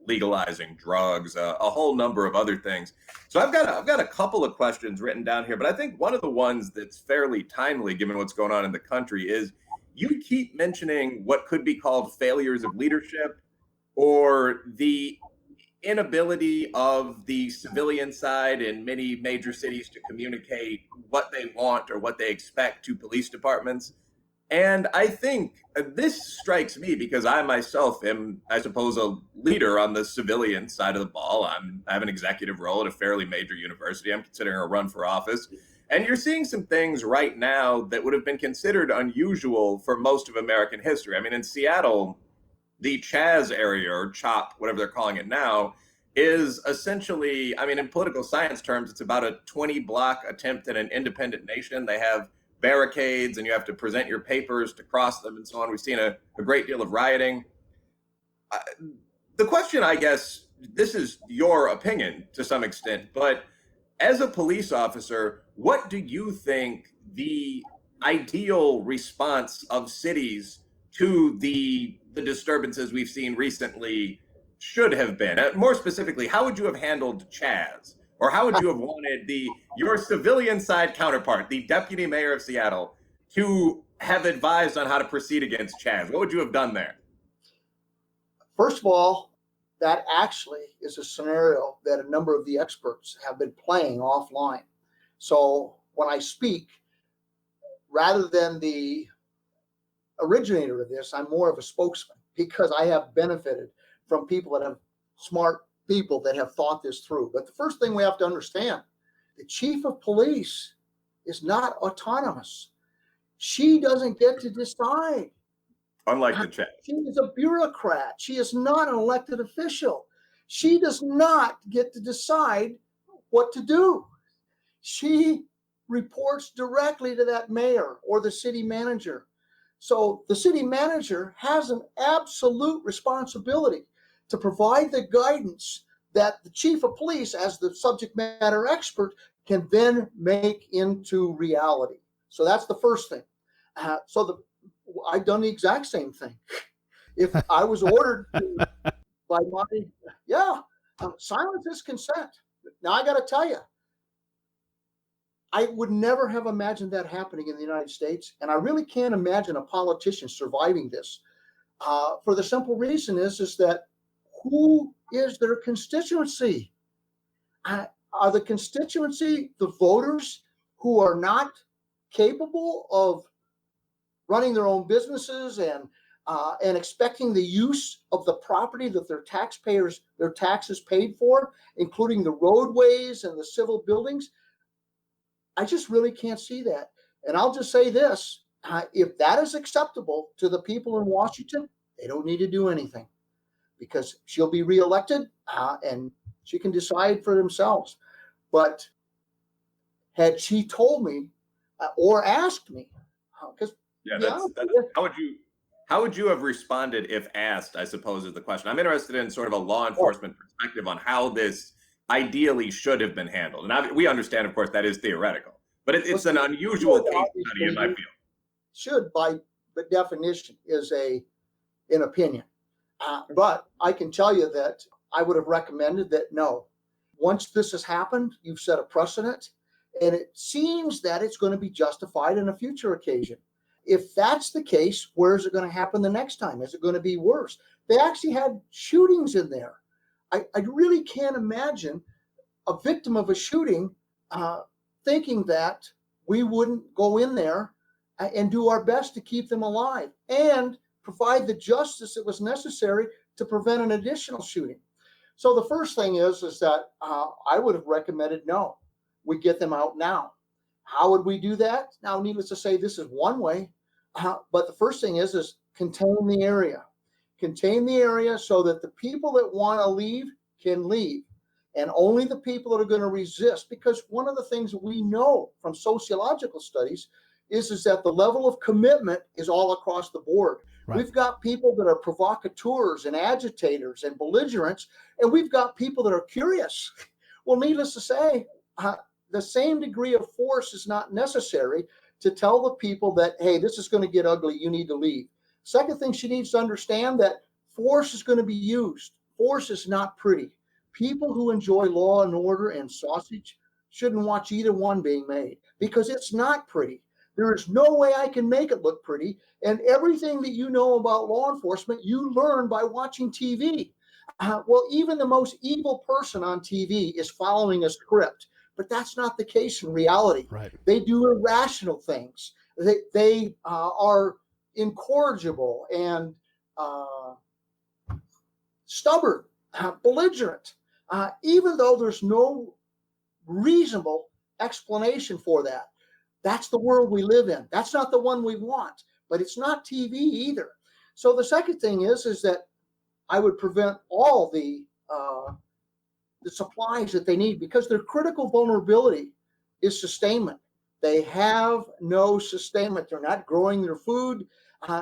legalizing drugs, a whole number of other things. So I've got a couple of questions written down here, but I think one of the ones that's fairly timely, given what's going on in the country, is you keep mentioning what could be called failures of leadership or the inability of the civilian side in many major cities to communicate what they want or what they expect to police departments. And I think this strikes me because I myself am, I suppose, a leader on the civilian side of the ball. I have an executive role at a fairly major university. I'm considering a run for office. And you're seeing some things right now that would have been considered unusual for most of American history. I mean, in Seattle, the Chaz area, or CHOP, whatever they're calling it now, is essentially, I mean, in political science terms, it's about a 20-block attempt at an independent nation. They have barricades, and you have to present your papers to cross them and so on. We've seen a great deal of rioting. The question, I guess, this is your opinion to some extent, but as a police officer, what do you think the ideal response of cities to the disturbances we've seen recently should have been? More specifically, how would you have handled Chaz? Or how would you have wanted your civilian side counterpart, the deputy mayor of Seattle, to have advised on how to proceed against Chaz? What would you have done there? First of all, that actually is a scenario that a number of the experts have been playing offline. So when I speak, rather than the originator of this, I'm more of a spokesman because I have benefited from people that have smart people that have thought this through. But the first thing we have to understand, the chief of police is not autonomous. She doesn't get to decide. Unlike the Chaz. She is a bureaucrat. She is not an elected official. She does not get to decide what to do. She reports directly to that mayor or the city manager. So the city manager has an absolute responsibility to provide the guidance that the chief of police, as the subject matter expert, can then make into reality. So that's the first thing. I've done the exact same thing. If I was ordered to, by my, silence is consent. Now I got to tell you, I would never have imagined that happening in the United States. And I really can't imagine a politician surviving this. For the simple reason is that who is their constituency? Are the constituency the voters who are not capable of running their own businesses and expecting the use of the property that their taxes paid for, including the roadways and the civil buildings? I just really can't see that. And I'll just say this, if that is acceptable to the people in Washington, they don't need to do anything because she'll be reelected and she can decide for themselves. But had she told me or asked me, because how would you have responded if asked, I suppose, is the question. I'm interested in sort of a law enforcement perspective on how this ideally should have been handled. And we understand, of course, that is theoretical, but it's an unusual case study in my field. Should, by definition, is an opinion. But I can tell you that I would have recommended that no. Once this has happened, you've set a precedent, and it seems that it's going to be justified in a future occasion. If that's the case, where is it going to happen the next time? Is it going to be worse? They actually had shootings in there. I really can't imagine a victim of a shooting thinking that we wouldn't go in there and do our best to keep them alive and provide the justice that was necessary to prevent an additional shooting. So the first thing is that I would have recommended no, we get them out now. How would we do that? Now, needless to say, this is one way, but the first thing is contain the area. Contain the area so that the people that want to leave can leave, and only the people that are going to resist. Because one of the things that we know from sociological studies is that the level of commitment is all across the board. Right. We've got people that are provocateurs and agitators and belligerents, and we've got people that are curious. Well, needless to say, the same degree of force is not necessary to tell the people that, hey, this is going to get ugly, you need to leave. Second thing, she needs to understand that force is going to be used. Force is not pretty. People who enjoy law and order and sausage shouldn't watch either one being made because it's not pretty. There is no way I can make it look pretty. And everything that you know about law enforcement, you learn by watching TV. Well, even the most evil person on TV is following a script, but that's not the case in reality. Right. They do irrational things. They are incorrigible and stubborn, belligerent, even though there's no reasonable explanation for that. That's the world we live in. That's not the one we want, but it's not TV either. So the second thing is that I would prevent all the supplies that they need, because their critical vulnerability is sustainment. They have no sustainment. They're not growing their food.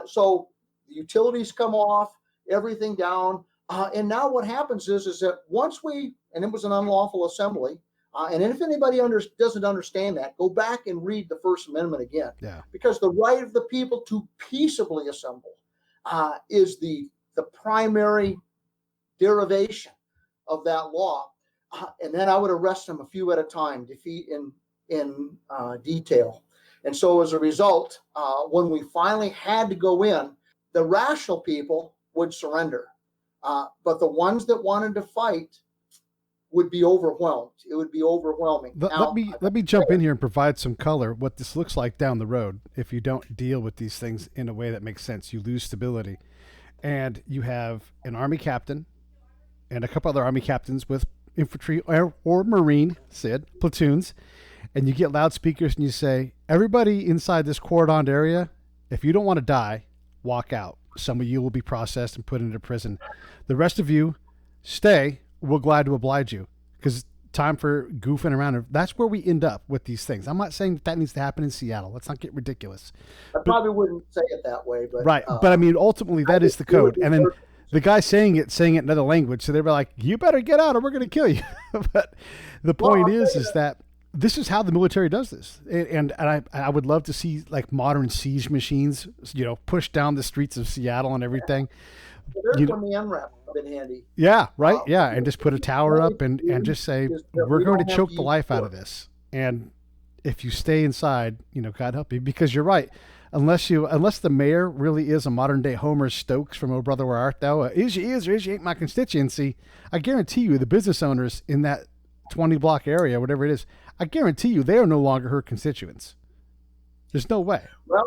So the utilities come off, everything down. And now what happens is that once and it was an unlawful assembly, and if anybody doesn't understand that, go back and read the First Amendment again. Yeah. Because the right of the people to peaceably assemble is the primary derivation of that law. And then I would arrest them a few at a time, defeat in detail. And so as a result, when we finally had to go in, the rational people would surrender. But the ones that wanted to fight would be overwhelmed. It would be overwhelming. Let me jump in here and provide some color what this looks like down the road. If you don't deal with these things in a way that makes sense, you lose stability. And you have an Army captain and a couple other Army captains with infantry or Marine, Sid, platoons. And you get loudspeakers and you say, everybody inside this cordoned area, if you don't want to die, walk out. Some of you will be processed and put into prison. The rest of you, stay. We're glad to oblige you, because time for goofing around. That's where we end up with these things. I'm not saying that needs to happen in Seattle. Let's not get ridiculous. I probably wouldn't say it that way, but right. But I mean, ultimately, that is the code. And then the guy saying it in another language, so they were like, "You better get out, or we're going to kill you." But the point is that this is how the military does this, and I would love to see like modern siege machines, push down the streets of Seattle and everything. There's when the Mraps have been handy. Yeah, right. Yeah, and just put a tower up and just say, we're going to choke the life out of this. And if you stay inside, God help you, because you're right. Unless the mayor really is a modern day Homer Stokes from Oh Brother Where Art Thou, is you ain't my constituency, I guarantee you the business owners in that 20 block area, whatever it is, I guarantee you they are no longer her constituents. There's no way. Well,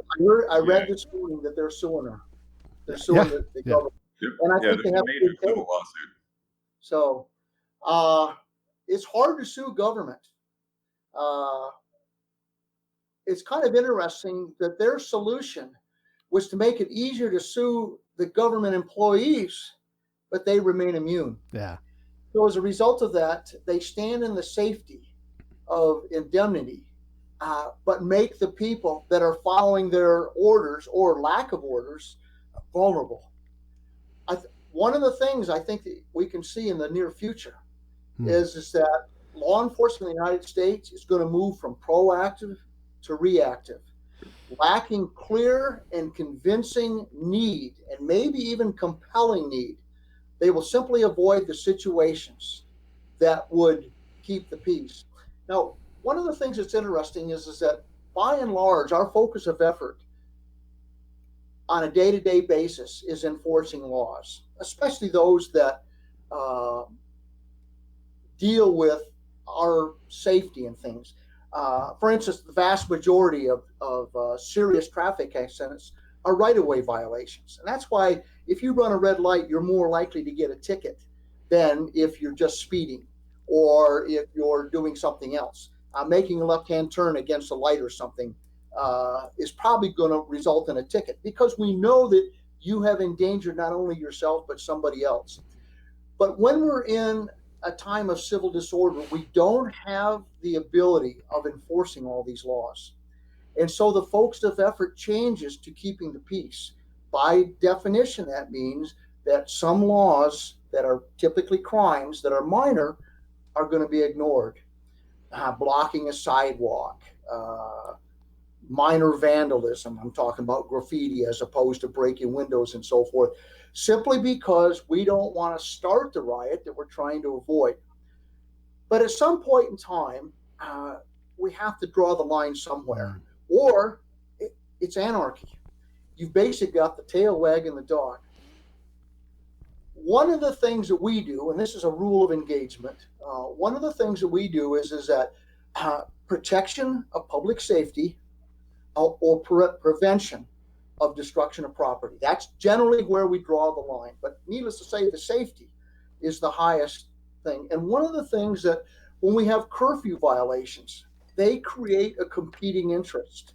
I read this morning that they're suing her. They're suing the government. And I think they have a major civil lawsuit. So it's hard to sue government. It's kind of interesting that their solution was to make it easier to sue the government employees, but they remain immune. Yeah. So as a result of that, they stand in the safety of indemnity, but make the people that are following their orders or lack of orders vulnerable. One of the things I think that we can see in the near future is that law enforcement in the United States is going to move from proactive to reactive, lacking clear and convincing need, and maybe even compelling need. They will simply avoid the situations that would keep the peace. Now, one of the things that's interesting is that by and large, our focus of effort on a day-to-day basis is enforcing laws, especially those that deal with our safety and things. For instance, the vast majority of serious traffic accidents are right-of-way violations. And that's why if you run a red light, you're more likely to get a ticket than if you're just speeding or if you're doing something else. Making a left-hand turn against a light or something is probably going to result in a ticket, because we know that you have endangered not only yourself, but somebody else. But when we're in a time of civil disorder, we don't have the ability of enforcing all these laws. And so the focus of effort changes to keeping the peace. By definition, that means that some laws that are typically crimes that are minor are going to be ignored. Blocking a sidewalk, minor vandalism, I'm talking about graffiti as opposed to breaking windows and so forth, simply because we don't want to start the riot that we're trying to avoid. But at some point in time, we have to draw the line somewhere, or it's anarchy. You've basically got the tail wagging the dog. One of the things that we do, and this is a rule of engagement, one of the things that we do is that protection of public safety or prevention of destruction of property. That's generally where we draw the line. But needless to say, the safety is the highest thing. And one of the things that when we have curfew violations, they create a competing interest.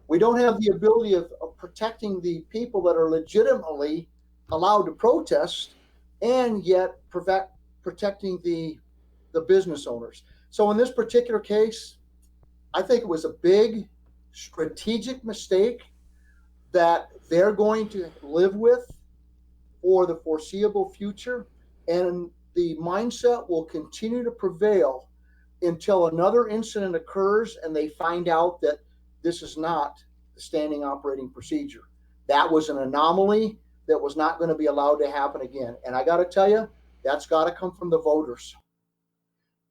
We don't have the ability of protecting the people that are legitimately allowed to protest, and yet protecting the business owners. So in this particular case, I think it was a big strategic mistake that they're going to live with for the foreseeable future, and the mindset will continue to prevail until another incident occurs and they find out that this is not the standing operating procedure. That was an anomaly that was not going to be allowed to happen again. And I got to tell you, that's got to come from the voters.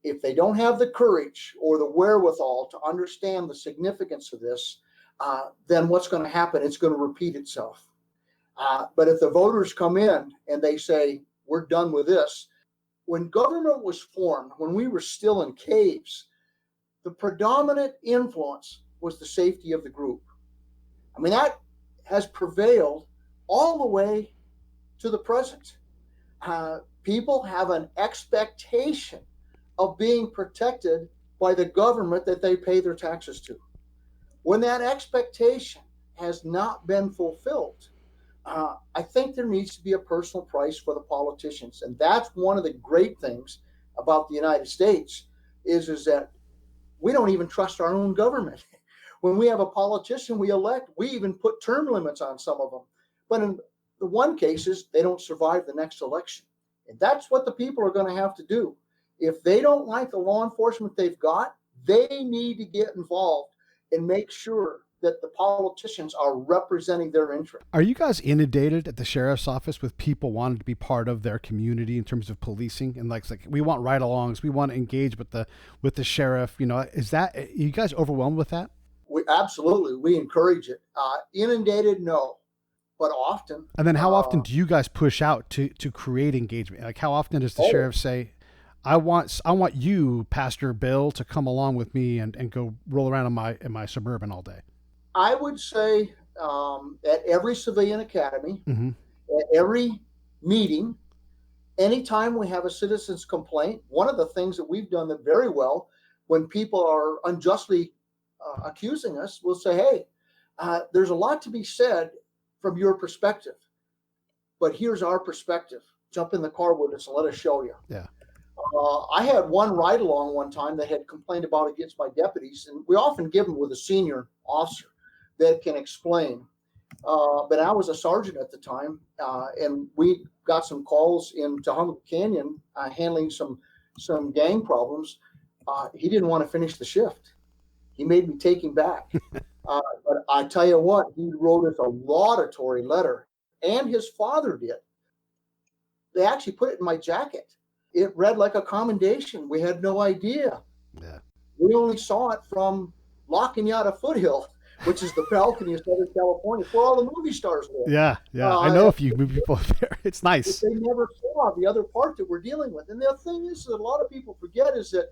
If they don't have the courage or the wherewithal to understand the significance of this, then what's going to happen? It's going to repeat itself. But if the voters come in and they say, we're done with this, when government was formed, when we were still in caves, the predominant influence was the safety of the group. I mean, that has prevailed all the way to the present. People have an expectation of being protected by the government that they pay their taxes to. When that expectation has not been fulfilled, I think there needs to be a personal price for the politicians. And that's one of the great things about the United States is that we don't even trust our own government. When we have a politician we elect, we even put term limits on some of them. But in the one cases, they don't survive the next election. And that's what the people are going to have to do. If they don't like the law enforcement they've got, they need to get involved and make sure that the politicians are representing their interests. Are you guys inundated at the sheriff's office with people wanting to be part of their community in terms of policing? And like we want ride-alongs, we want to engage with the sheriff. You know, are you guys overwhelmed with that? We encourage it. Inundated, no, but often. And then how often do you guys push out to create engagement? Like how often does the sheriff say, I want you, Pastor Bill, to come along with me and go roll around in my Suburban all day? I would say at every civilian academy, mm-hmm. at every meeting, anytime we have a citizen's complaint, one of the things that we've done that very well when people are unjustly accusing us, we'll say, hey, there's a lot to be said from your perspective, but here's our perspective. Jump in the car with us and let us show you. Yeah. I had one ride along one time that had complained about against my deputies, and we often give them with a senior officer that can explain. But I was a sergeant at the time, and we got some calls in Tahoma Canyon handling some gang problems. He didn't want to finish the shift. He made me take him back. But I tell you what, he wrote us a laudatory letter, and his father did. They actually put it in my jacket. It read like a commendation. We had no idea. Yeah. We only saw it from La Cañada Foothill, which is the balcony of Southern California, where all the movie stars live. Yeah. I know a few movie people there. It's nice. They never saw the other part that we're dealing with. And the thing is that a lot of people forget is that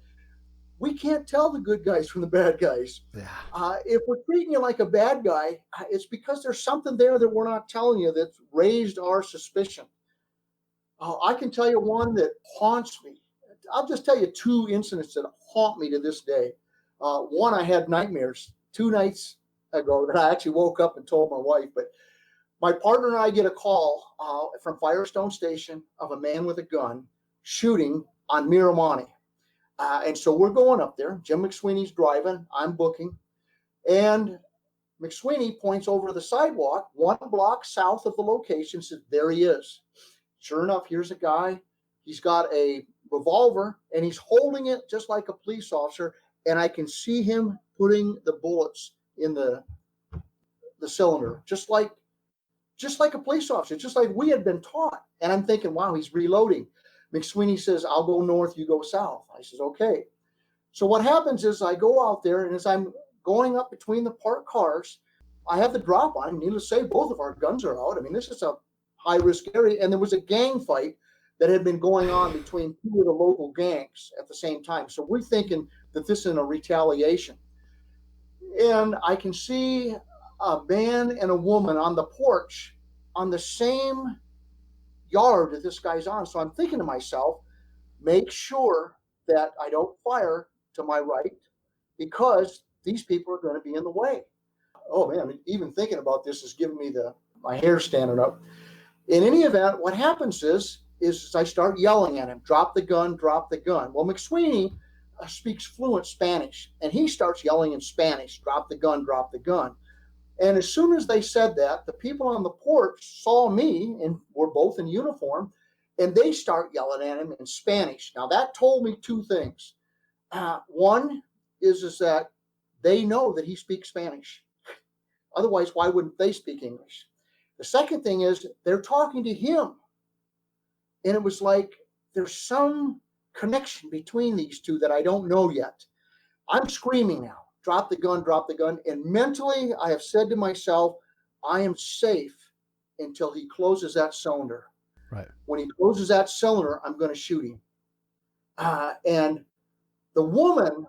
we can't tell the good guys from the bad guys. Yeah. If we're treating you like a bad guy, it's because there's something there that we're not telling you that's raised our suspicion. I can tell you one that haunts me. I'll just tell you two incidents that haunt me to this day. One, I had nightmares 2 nights ago that I actually woke up and told my wife. But my partner and I get a call from Firestone Station of a man with a gun shooting on Miramonte. And so we're going up there. Jim McSweeney's driving. I'm booking. And McSweeney points over the sidewalk 1 block south of the location, says, there he is. Sure enough, here's a guy. He's got a revolver, and he's holding it just like a police officer, and I can see him putting the bullets in the cylinder, just like a police officer, just like we had been taught. And I'm thinking, wow, he's reloading. McSweeney says, I'll go north, you go south. I says, okay. So what happens is I go out there, and as I'm going up between the parked cars, I have the drop on. Needless to say, both of our guns are out. I mean, this is a high-risk area, and there was a gang fight that had been going on between 2 of the local gangs at the same time. So we're thinking that this is a retaliation. And I can see a man and a woman on the porch on the same yard that this guy's on. So I'm thinking to myself, make sure that I don't fire to my right because these people are going to be in the way. Oh man, even thinking about this is giving me my hair standing up. In any event, what happens is I start yelling at him, drop the gun, drop the gun. Well, McSweeney speaks fluent Spanish, and he starts yelling in Spanish, drop the gun, drop the gun. And as soon as they said that, the people on the porch saw me, and we're both in uniform, and they start yelling at him in Spanish. Now, that told me two things. One is that they know that he speaks Spanish. Otherwise, why wouldn't they speak English? The second thing is they're talking to him. And it was like there's some connection between these two that I don't know yet. I'm screaming now, drop the gun, drop the gun. And mentally, I have said to myself, I am safe until he closes that cylinder. Right. When he closes that cylinder, I'm going to shoot him. And the woman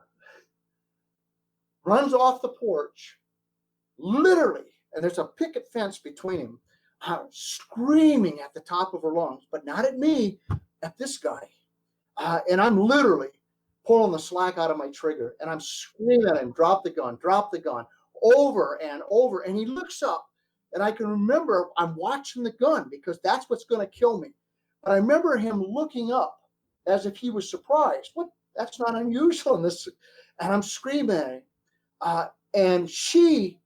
runs off the porch, literally, and there's a picket fence between them, screaming at the top of her lungs, but not at me, at this guy. And I'm literally pulling the slack out of my trigger, and I'm screaming at him, drop the gun, over and over. And he looks up, and I can remember I'm watching the gun because that's what's going to kill me. But I remember him looking up as if he was surprised. What? That's not unusual in this. And I'm screaming at him. And she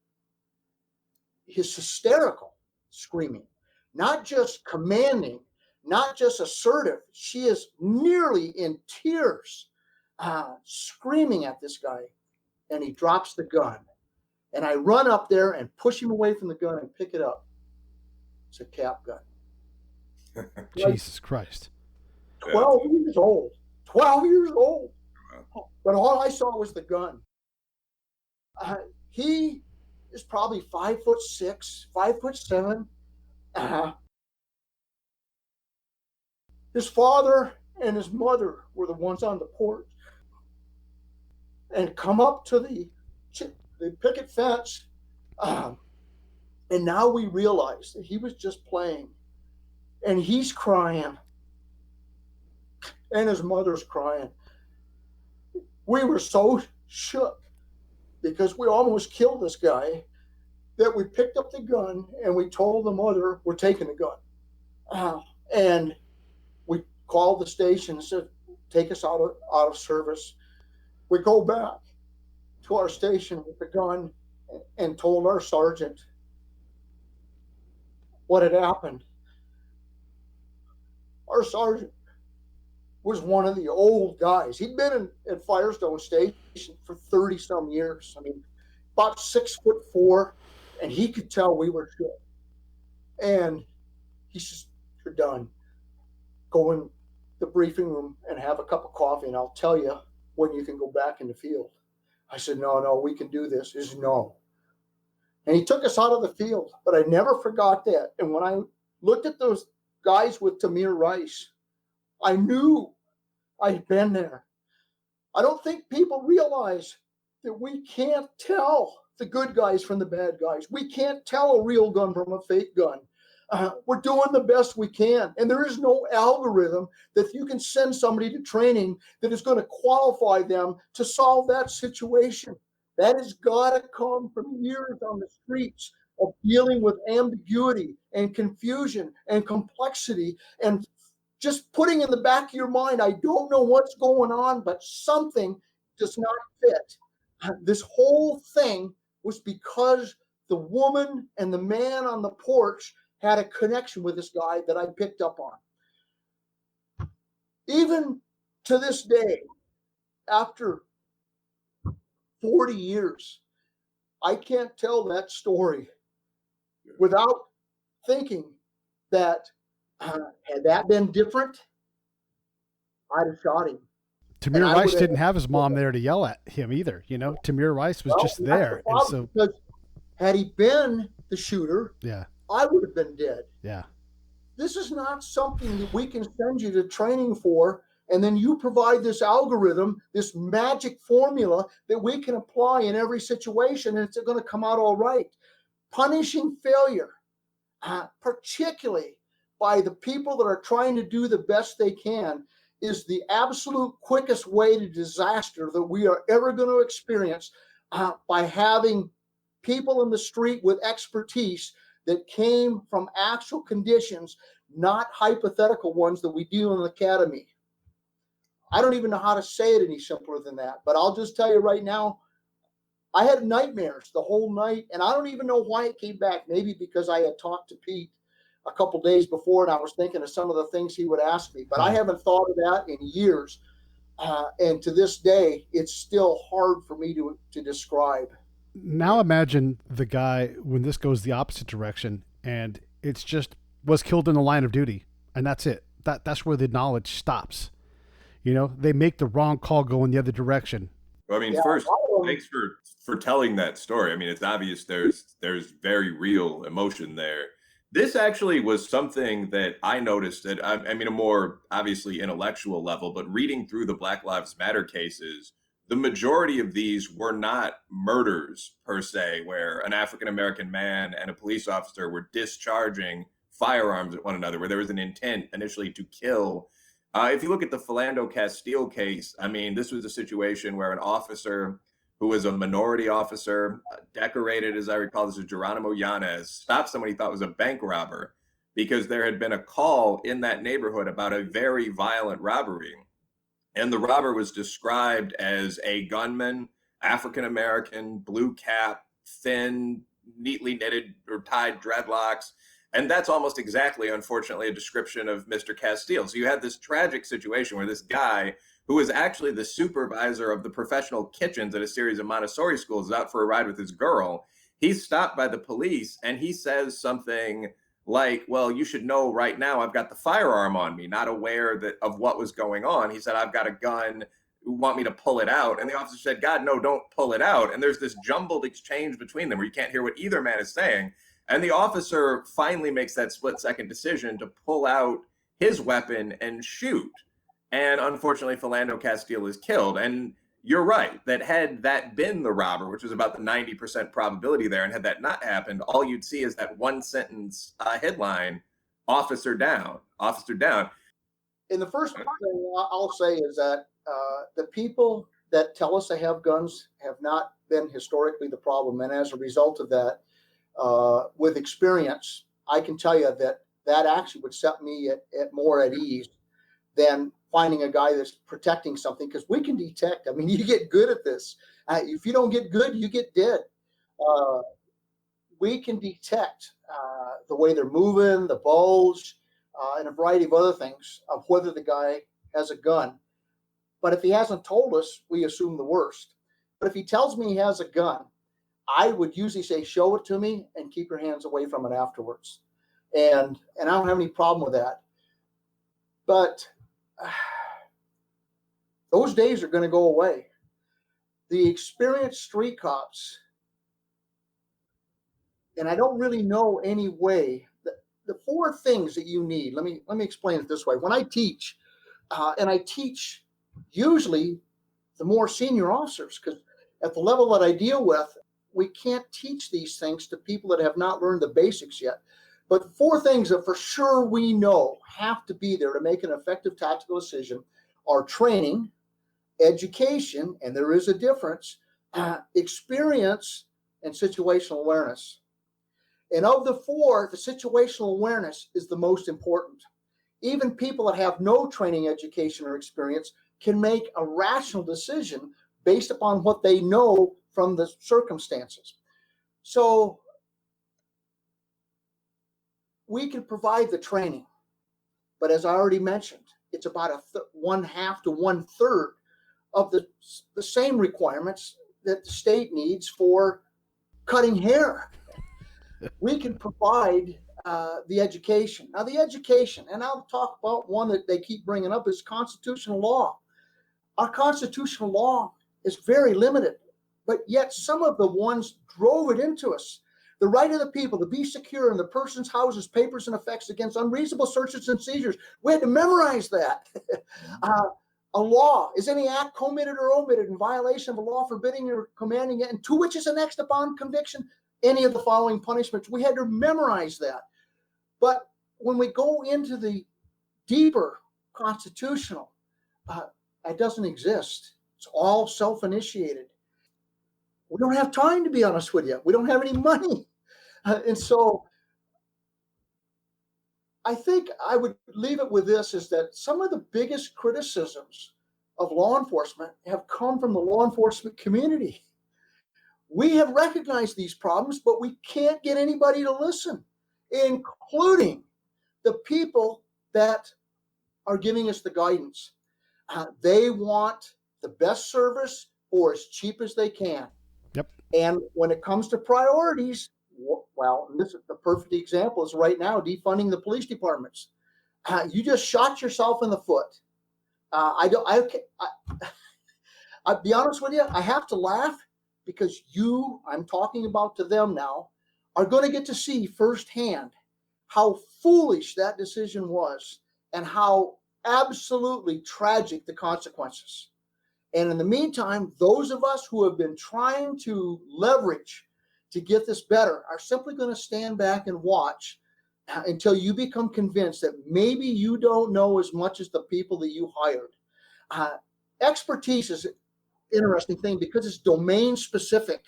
is hysterical, screaming, not just commanding, not just assertive. She is nearly in tears, screaming at this guy. And he drops the gun. And I run up there and push him away from the gun and pick it up. It's a cap gun. Jesus Christ. 12 years old. 12 years old. But all I saw was the gun. He is probably 5'6", 5'7". His father and his mother were the ones on the porch. And come up to the picket fence. And now we realize that he was just playing. And he's crying. And his mother's crying. We were so shook because we almost killed this guy that we picked up the gun and we told the mother we're taking the gun. And we called the station and said, take us out of service. We go back to our station with the gun and told our sergeant what had happened. Our sergeant was one of the old guys. He'd been at Firestone Station for 30 some years. I mean, about 6'4", and he could tell we were shook. And he says, you're done. Go in the briefing room and have a cup of coffee, and I'll tell you when you can go back in the field. I said, no, we can do this. He said, no. And he took us out of the field, but I never forgot that. And when I looked at those guys with Tamir Rice, I knew I'd been there. I don't think people realize that we can't tell the good guys from the bad guys. We can't tell a real gun from a fake gun. We're doing the best we can. And there is no algorithm that you can send somebody to training that is going to qualify them to solve that situation. That has got to come from years on the streets of dealing with ambiguity and confusion and complexity and just putting in the back of your mind, I don't know what's going on, but something does not fit. This whole thing was because the woman and the man on the porch had a connection with this guy that I picked up on. Even to this day, after 40 years, I can't tell that story without thinking that had that been different, I'd have shot him. Tamir Rice didn't have his mom there to yell at him either. You know, Tamir Rice was just there. And so, because had he been the shooter, yeah, I would have been dead. Yeah. This is not something that we can send you to training for, and then you provide this algorithm, this magic formula that we can apply in every situation, and it's going to come out all right. Punishing failure, particularly by the people that are trying to do the best they can, is the absolute quickest way to disaster that we are ever going to experience, by having people in the street with expertise that came from actual conditions, not hypothetical ones that we do in the academy. I don't even know how to say it any simpler than that, but I'll just tell you right now, I had nightmares the whole night, and I don't even know why it came back. Maybe because I had talked to Pete a couple days before, and I was thinking of some of the things he would ask me, but I haven't thought of that in years. And to this day, it's still hard for me to describe. Now imagine the guy when this goes the opposite direction, and it's just was killed in the line of duty, and that's it. That's where the knowledge stops. You know, they make the wrong call going the other direction. Well, I mean, first, thanks for telling that story. I mean, it's obvious there's very real emotion there. This actually was something that I noticed at, I mean, a more obviously intellectual level, but reading through the Black Lives Matter cases, the majority of these were not murders per se, where an African-American man and a police officer were discharging firearms at one another, where there was an intent initially to kill. If you look at the Philando Castile case, I mean, this was a situation where an officer who was a minority officer, decorated, as I recall, this is Geronimo Yanez, stopped someone he thought was a bank robber because there had been a call in that neighborhood about a very violent robbery. And the robber was described as a gunman, African-American, blue cap, thin, neatly knitted or tied dreadlocks. And that's almost exactly, unfortunately, a description of Mr. Castile. So you had this tragic situation where this guy, who was actually the supervisor of the professional kitchens at a series of Montessori schools, is out for a ride with his girl. He's stopped by the police and he says something like, well, you should know right now I've got the firearm on me, not aware of what was going on. He said, I've got a gun. You want me to pull it out? And the officer said, God, no, don't pull it out. And there's this jumbled exchange between them where you can't hear what either man is saying. And the officer finally makes that split-second decision to pull out his weapon and shoot. And unfortunately, Philando Castile is killed. And you're right, that had that been the robber, which was about the 90% probability there, and had that not happened, all you'd see is that one sentence headline, officer down, officer down. And the first thing I'll say is that the people that tell us they have guns have not been historically the problem. And as a result of that, with experience, I can tell you that actually would set me at more at ease than finding a guy that's protecting something, because we can detect. I mean, you get good at this. If you don't get good, you get dead. We can detect the way they're moving, the bulge, and a variety of other things of whether the guy has a gun. But if he hasn't told us, we assume the worst. But if he tells me he has a gun, I would usually say, show it to me and keep your hands away from it afterwards. And I don't have any problem with that. But those days are going to go away. The experienced street cops, and I don't really know any way, the four things that you need, let me explain it this way. When I teach, and I teach usually the more senior officers, because at the level that I deal with, we can't teach these things to people that have not learned the basics yet. But the four things that for sure we know have to be there to make an effective tactical decision are training, education, and there is a difference, experience, and situational awareness. And of the four, the situational awareness is the most important. Even people that have no training, education, or experience can make a rational decision based upon what they know from the circumstances. So we can provide the training, but as I already mentioned, it's about 1/2 to 1/3 of the same requirements that the state needs for cutting hair. We can provide the education. Now, the education, and I'll talk about one that they keep bringing up, is constitutional law. Our constitutional law is very limited, but yet some of the ones drove it into us. The right of the people to be secure in the person's houses, papers, and effects against unreasonable searches and seizures. We had to memorize that. A law is any act committed or omitted in violation of a law forbidding or commanding it, and to which is annexed upon conviction any of the following punishments. We had to memorize that. But when we go into the deeper constitutional, It doesn't exist. It's all self-initiated. We don't have time, to be honest with you. We don't have any money. And so I think I would leave it with this, is that some of the biggest criticisms of law enforcement have come from the law enforcement community. We have recognized these problems, but we can't get anybody to listen, including the people that are giving us the guidance. They want the best service for as cheap as they can. Yep. And when it comes to priorities, well, this is the perfect example is right now defunding the police departments. You just shot yourself in the foot. I'll be honest with you, I have to laugh because I'm talking about to them now, are going to get to see firsthand how foolish that decision was and how absolutely tragic the consequences. And in the meantime, those of us who have been trying to leverage to get this better are simply going to stand back and watch until you become convinced that maybe you don't know as much as the people that you hired. Expertise is an interesting thing because it's domain specific.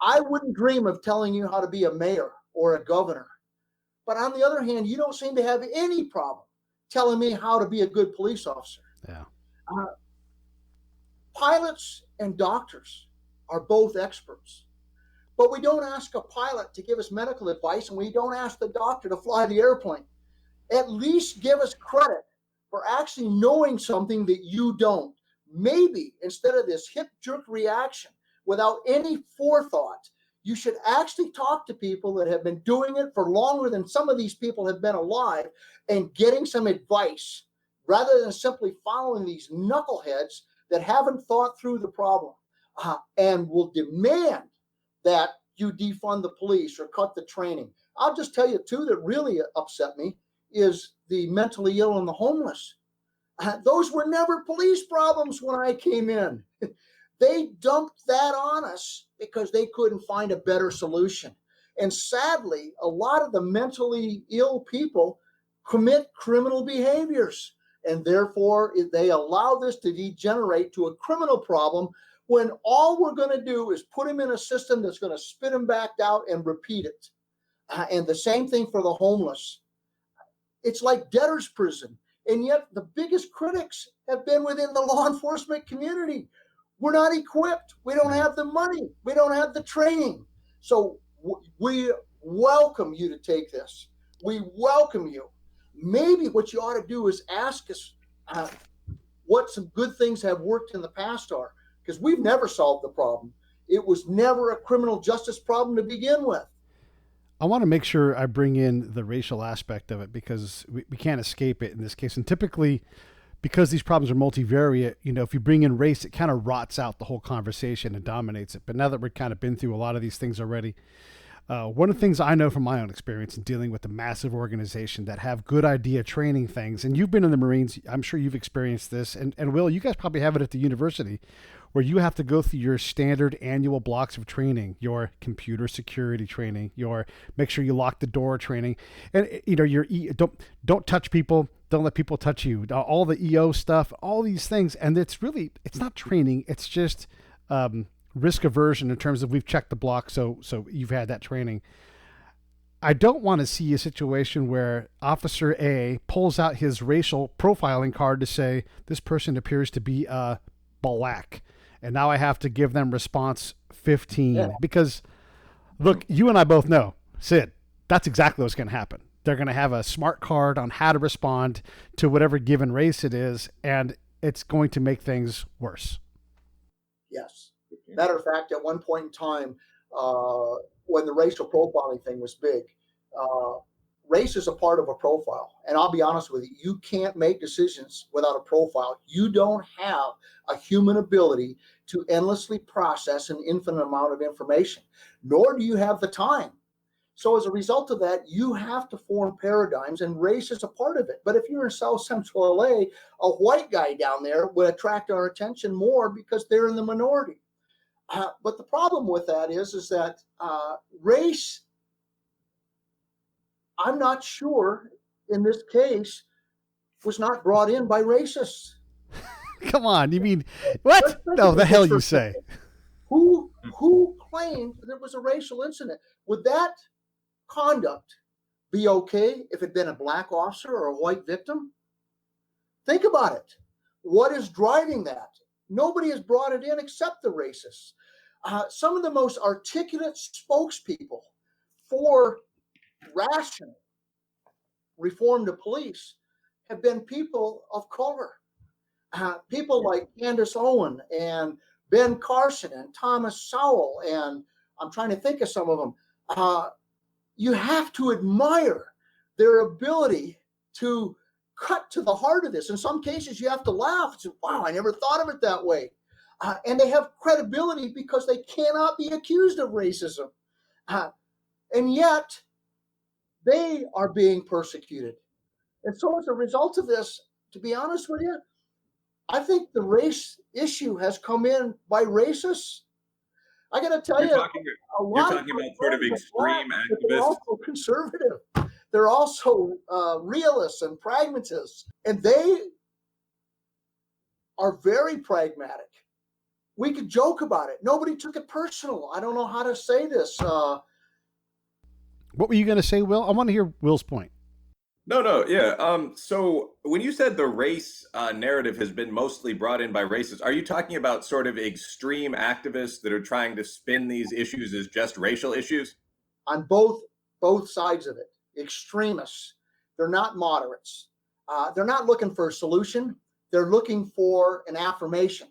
I wouldn't dream of telling you how to be a mayor or a governor. But on the other hand, you don't seem to have any problem telling me how to be a good police officer. Yeah. Pilots and doctors are both experts. But we don't ask a pilot to give us medical advice, and we don't ask the doctor to fly the airplane. At least give us credit for actually knowing something that you don't. Maybe instead of this hip jerk reaction without any forethought, you should actually talk to people that have been doing it for longer than some of these people have been alive and getting some advice rather than simply following these knuckleheads that haven't thought through the problem and will demand that you defund the police or cut the training. I'll just tell you, too, that really upset me is the mentally ill and the homeless. Those were never police problems when I came in. They dumped that on us because they couldn't find a better solution. And sadly, a lot of the mentally ill people commit criminal behaviors. And therefore, they allow this to degenerate to a criminal problem when all we're going to do is put them in a system that's going to spit them back out and repeat it. And the same thing for the homeless. It's like debtor's prison. And yet the biggest critics have been within the law enforcement community. We're not equipped. We don't have the money. We don't have the training. So we welcome you to take this. We welcome you. Maybe what you ought to do is ask us what some good things have worked in the past are, because we've never solved the problem. It was never a criminal justice problem to begin with. I want to make sure I bring in the racial aspect of it because we can't escape it in this case. And typically, because these problems are multivariate, if you bring in race, it kind of rots out the whole conversation and dominates it. But now that we've kind of been through a lot of these things already, one of the things I know from my own experience in dealing with a massive organization that have good idea training things, and you've been in the Marines, I'm sure you've experienced this, and Will, you guys probably have it at the university, where you have to go through your standard annual blocks of training, your computer security training, your make sure you lock the door training, and your don't touch people, don't let people touch you, all the EO stuff, all these things, and it's not training, it's just risk aversion in terms of we've checked the block, so you've had that training. I don't want to see a situation where Officer A pulls out his racial profiling card to say this person appears to be black. And now I have to give them response 15 because look, you and I both know, Sid, that's exactly what's going to happen. They're going to have a smart card on how to respond to whatever given race it is, and it's going to make things worse. Yes. Matter of fact, at one point in time, when the racial profiling thing was big, race is a part of a profile. And I'll be honest with you, you can't make decisions without a profile. You don't have a human ability to endlessly process an infinite amount of information, nor do you have the time. So as a result of that, you have to form paradigms, and race is a part of it. But if you're in South Central LA, a white guy down there would attract our attention more because they're in the minority. But the problem with that is that race, I'm not sure in this case, was not brought in by racists. Come on, you mean what? No, the hell you say. Who claimed that it was a racial incident? Would that conduct be okay if it had been a black officer or a white victim? Think about it. What is driving that? Nobody has brought it in except the racists. Some of the most articulate spokespeople for rational reform to police have been people of color. People like Candace Owen and Ben Carson and Thomas Sowell, and I'm trying to think of some of them. You have to admire their ability to cut to the heart of this. In some cases, you have to laugh and say, wow, I never thought of it that way. And they have credibility because they cannot be accused of racism. And yet, they are being persecuted. And so as a result of this, to be honest with you, I think the race issue has come in by racists. I got to tell you, a lot you're talking about sort of extreme activists. They're also conservative. They're also realists and pragmatists, and they are very pragmatic. We could joke about it. Nobody took it personal. I don't know how to say this. What were you going to say, Will? I want to hear Will's point. No, yeah. So when you said the race narrative has been mostly brought in by racists, are you talking about sort of extreme activists that are trying to spin these issues as just racial issues? On both sides of it, extremists. They're not moderates. They're not looking for a solution. They're looking for an affirmation.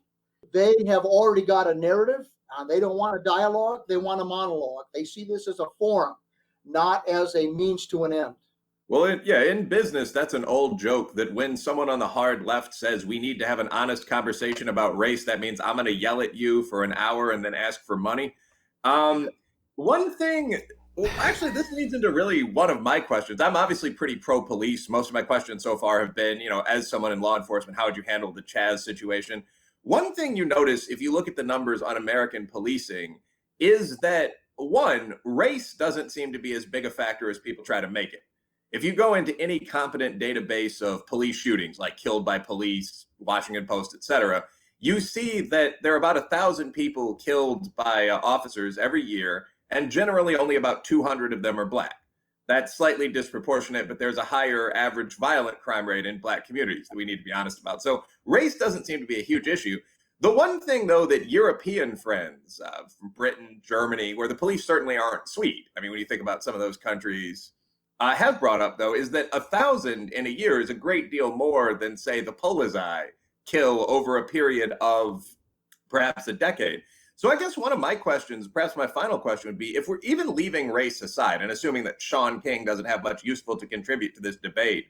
They have already got a narrative. They don't want a dialogue. They want a monologue. They see this as a forum, not as a means to an end. Well, in business, that's an old joke that when someone on the hard left says we need to have an honest conversation about race, that means I'm going to yell at you for an hour and then ask for money. One thing, well, actually, this leads into really one of my questions. I'm obviously pretty pro-police. Most of my questions so far have been, as someone in law enforcement, how would you handle the Chaz situation? One thing you notice if you look at the numbers on American policing is that, one, race doesn't seem to be as big a factor as people try to make it. If you go into any competent database of police shootings, like killed by police, Washington Post, etc., you see that there are about 1,000 people killed by officers every year, and generally only about 200 of them are black. That's slightly disproportionate, but there's a higher average violent crime rate in black communities that we need to be honest about. So race doesn't seem to be a huge issue. The one thing, though, that European friends from Britain, Germany, where the police certainly aren't sweet, I mean, when you think about some of those countries, have brought up, though, is that 1,000 in a year is a great deal more than, say, the Polizei kill over a period of perhaps a decade. So I guess one of my questions, perhaps my final question would be, if we're even leaving race aside and assuming that Sean King doesn't have much useful to contribute to this debate,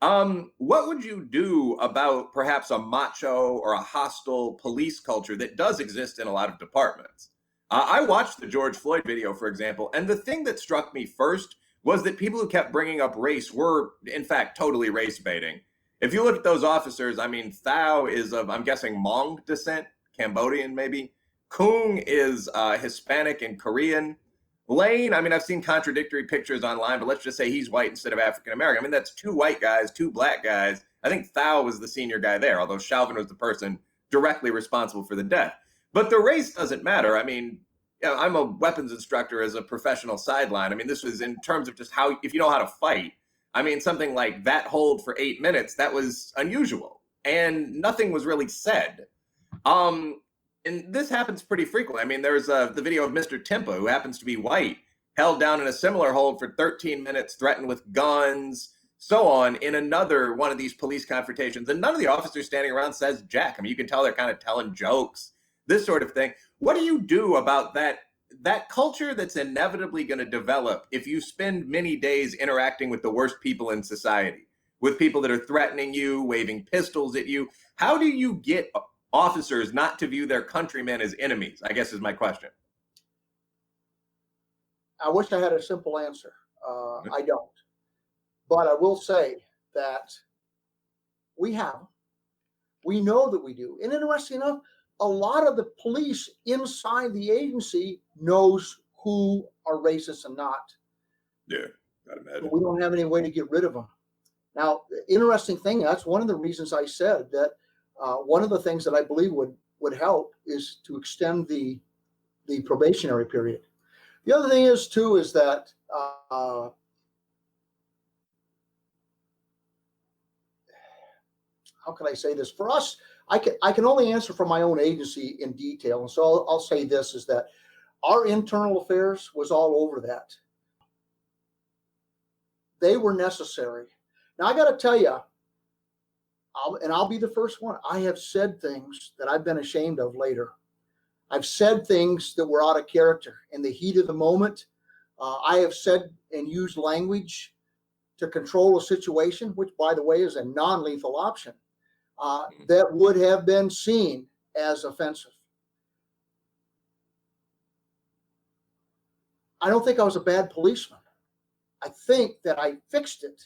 what would you do about perhaps a macho or a hostile police culture that does exist in a lot of departments? I watched the George Floyd video, for example, and the thing that struck me first was that people who kept bringing up race were, in fact, totally race baiting. If you look at those officers, I mean, Thao is of, I'm guessing, Hmong descent, Cambodian maybe. Kung is Hispanic and Korean. Lane, I mean, I've seen contradictory pictures online, but let's just say he's white instead of African American. I mean, that's 2 white guys, 2 black guys. I think Thao was the senior guy there, although Chauvin was the person directly responsible for the death. But the race doesn't matter. I mean, I'm a weapons instructor as a professional sideline. I mean, this was in terms of just how, if you know how to fight, I mean, something like that hold for 8 minutes, that was unusual. And nothing was really said. And this happens pretty frequently. I mean, there's the video of Mr. Timpa, who happens to be white, held down in a similar hold for 13 minutes, threatened with guns, so on, in another one of these police confrontations. And none of the officers standing around says jack. I mean, you can tell they're kind of telling jokes, this sort of thing. What do you do about that culture that's inevitably going to develop if you spend many days interacting with the worst people in society, with people that are threatening you, waving pistols at you? How do you get officers not to view their countrymen as enemies, I guess is my question. I wish I had a simple answer. I don't. But I will say that we know that we do. And interesting enough, a lot of the police inside the agency knows who are racist and not. Yeah, I'd imagine. But we don't have any way to get rid of them. Now, the interesting thing, that's one of the reasons I said that One of the things that I believe would help is to extend the probationary period. The other thing is too is that how can I say this? For us, I can only answer for my own agency in detail, and so I'll say this is that our internal affairs was all over that. They were necessary. Now I got to tell you, I'll be the first one. I have said things that I've been ashamed of later. I've said things that were out of character in the heat of the moment. I have said and used language to control a situation, which, by the way, is a non-lethal option, that would have been seen as offensive. I don't think I was a bad policeman. I think that I fixed it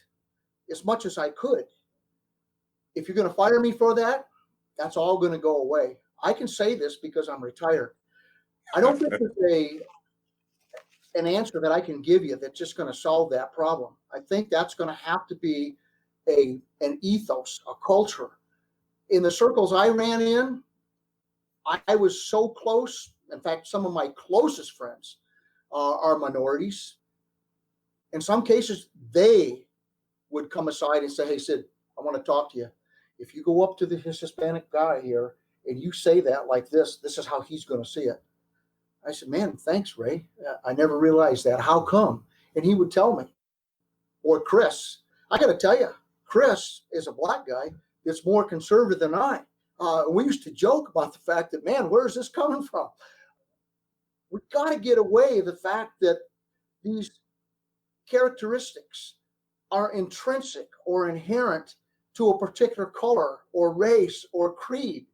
as much as I could. If you're going to fire me for that, that's all going to go away. I can say this because I'm retired. I don't think there's an answer that I can give you that's just going to solve that problem. I think that's going to have to be an ethos, a culture. In the circles I ran in, I was so close. In fact, some of my closest friends are minorities. In some cases, they would come aside and say, "Hey, Sid, I want to talk to you. If you go up to this Hispanic guy here and you say that like this is how he's going to see it." I said, "Man, thanks, Ray. I never realized that. How come?" And he would tell me. Or Chris. I got to tell you, Chris is a black guy that's more conservative than I. We used to joke about the fact that, man, where's this coming from? We've got to get away the fact that these characteristics are intrinsic or inherent to a particular color or race or creed.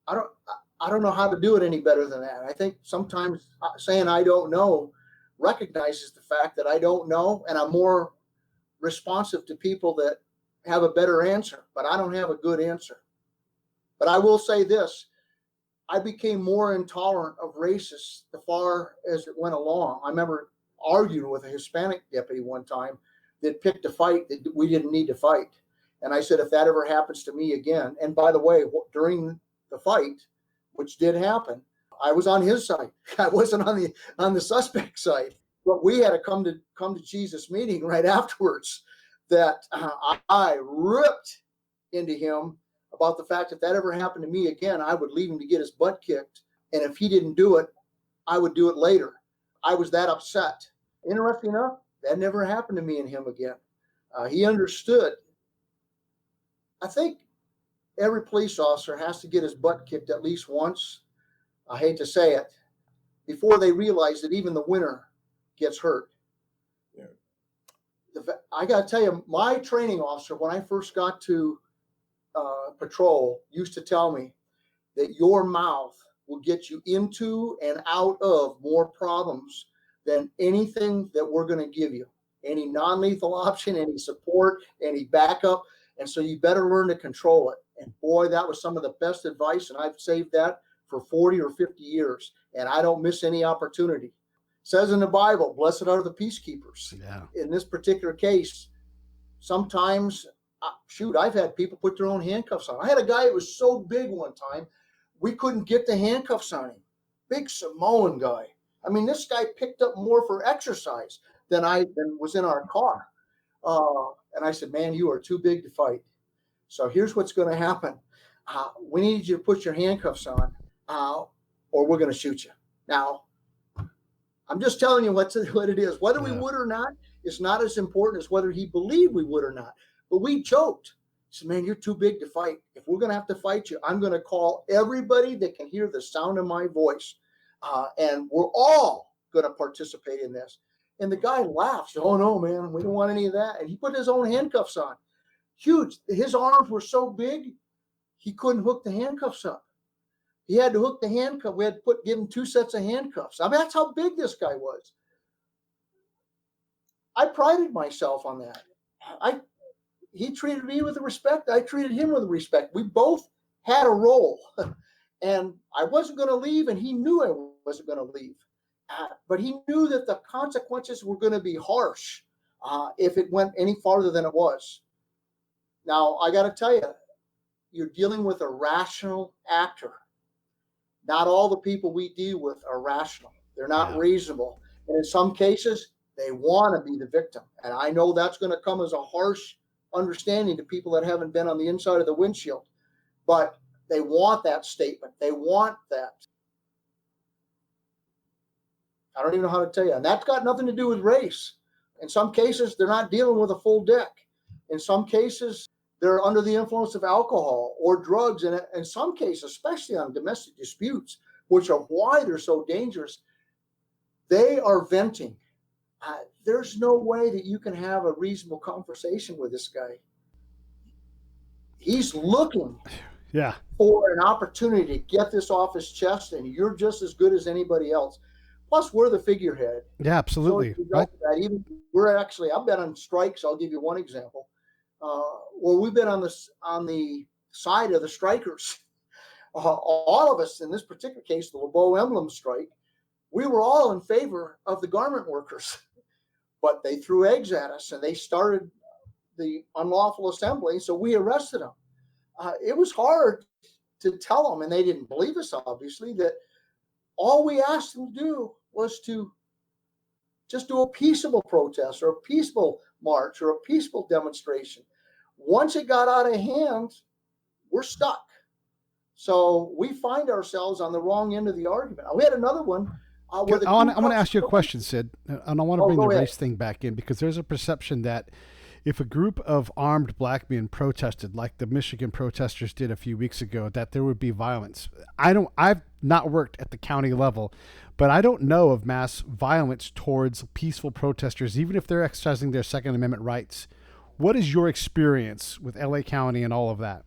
I don't know how to do it any better than that. I think sometimes saying I don't know recognizes the fact that I don't know, and I'm more responsive to people that have a better answer, but I don't have a good answer. But I will say this, I became more intolerant of racists the far as it went along. I remember arguing with a Hispanic deputy one time that picked a fight that we didn't need to fight. And I said, if that ever happens to me again, and by the way, during the fight, which did happen, I was on his side. I wasn't on the suspect side. But we had a come to Jesus meeting right afterwards that I ripped into him about the fact if that ever happened to me again, I would leave him to get his butt kicked. And if he didn't do it, I would do it later. I was that upset. Interesting enough, that never happened to me and him again. He understood. I think every police officer has to get his butt kicked at least once. I hate to say it, before they realize that even the winner gets hurt. Yeah. I got to tell you, my training officer, when I first got to patrol, used to tell me that your mouth will get you into and out of more problems than anything that we're going to give you. Any non-lethal option, any support, any backup. And so you better learn to control it. And boy, that was some of the best advice. And I've saved that for 40 or 50 years. And I don't miss any opportunity. It says in the Bible, blessed are the peacekeepers. Yeah. In this particular case, sometimes, I've had people put their own handcuffs on. I had a guy that was so big one time, we couldn't get the handcuffs on him. Big Samoan guy. I mean, this guy picked up more for exercise than was in our car. And I said, man, you are too big to fight. So here's what's going to happen. We need you to put your handcuffs on, or we're going to shoot you. Now, I'm just telling you what it is. Whether we would or not is not as important as whether he believed we would or not. But we joked. He said, man, you're too big to fight. If we're going to have to fight you, I'm going to call everybody that can hear the sound of my voice. And we're all going to participate in this. And the guy laughs. Oh, no, man, we don't want any of that. And he put his own handcuffs on. Huge. His arms were so big, he couldn't hook the handcuffs up. He had to hook the handcuff. We had to give him 2 sets of handcuffs. I mean, that's how big this guy was. I prided myself on that. He treated me with respect. I treated him with respect. We both had a role. And I wasn't going to leave, and he knew I wasn't going to leave. But he knew that the consequences were going to be harsh if it went any farther than it was. Now, I got to tell you, you're dealing with a rational actor. Not all the people we deal with are rational. They're not reasonable. And in some cases, they want to be the victim. And I know that's going to come as a harsh understanding to people that haven't been on the inside of the windshield. But they want that statement. They want that. I don't even know how to tell you. And that's got nothing to do with race. In some cases, they're not dealing with a full deck. In some cases, they're under the influence of alcohol or drugs. And in some cases, especially on domestic disputes, which are why they're so dangerous, they are venting. There's no way that you can have a reasonable conversation with this guy. He's looking for an opportunity to get this off his chest, and you're just as good as anybody else. Plus, we're the figurehead. Yeah, absolutely. So right. I've been on strikes. I'll give you one example. Well, we've been on the side of the strikers. All of us in this particular case, the LeBeau emblem strike, we were all in favor of the garment workers, but they threw eggs at us and they started the unlawful assembly. So we arrested them. It was hard to tell them, and they didn't believe us, obviously, that all we asked them to do was to just do a peaceable protest or a peaceful march or a peaceful demonstration. Once it got out of hand, we're stuck. So we find ourselves on the wrong end of the argument. We had another one. I want to ask you a question, Sid, and I want to bring the race thing back in, because there's a perception that if a group of armed black men protested, like the Michigan protesters did a few weeks ago, that there would be violence. I've not worked at the county level, but I don't know of mass violence towards peaceful protesters, even if they're exercising their Second Amendment rights. What is your experience with LA County and all of that?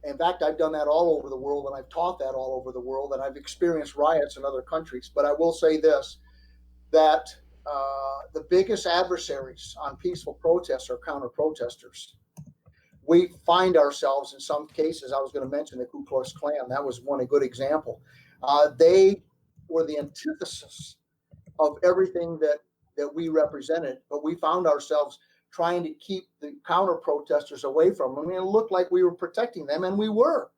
In fact, I've done that all over the world, and I've taught that all over the world, and I've experienced riots in other countries. But I will say this, that the biggest adversaries on peaceful protests are counter-protesters. We find ourselves in some cases, I was going to mention the Ku Klux Klan, that was one a good example. They were the antithesis of everything that we represented, but we found ourselves trying to keep the counter-protesters away from them. I mean, it looked like we were protecting them, and we were,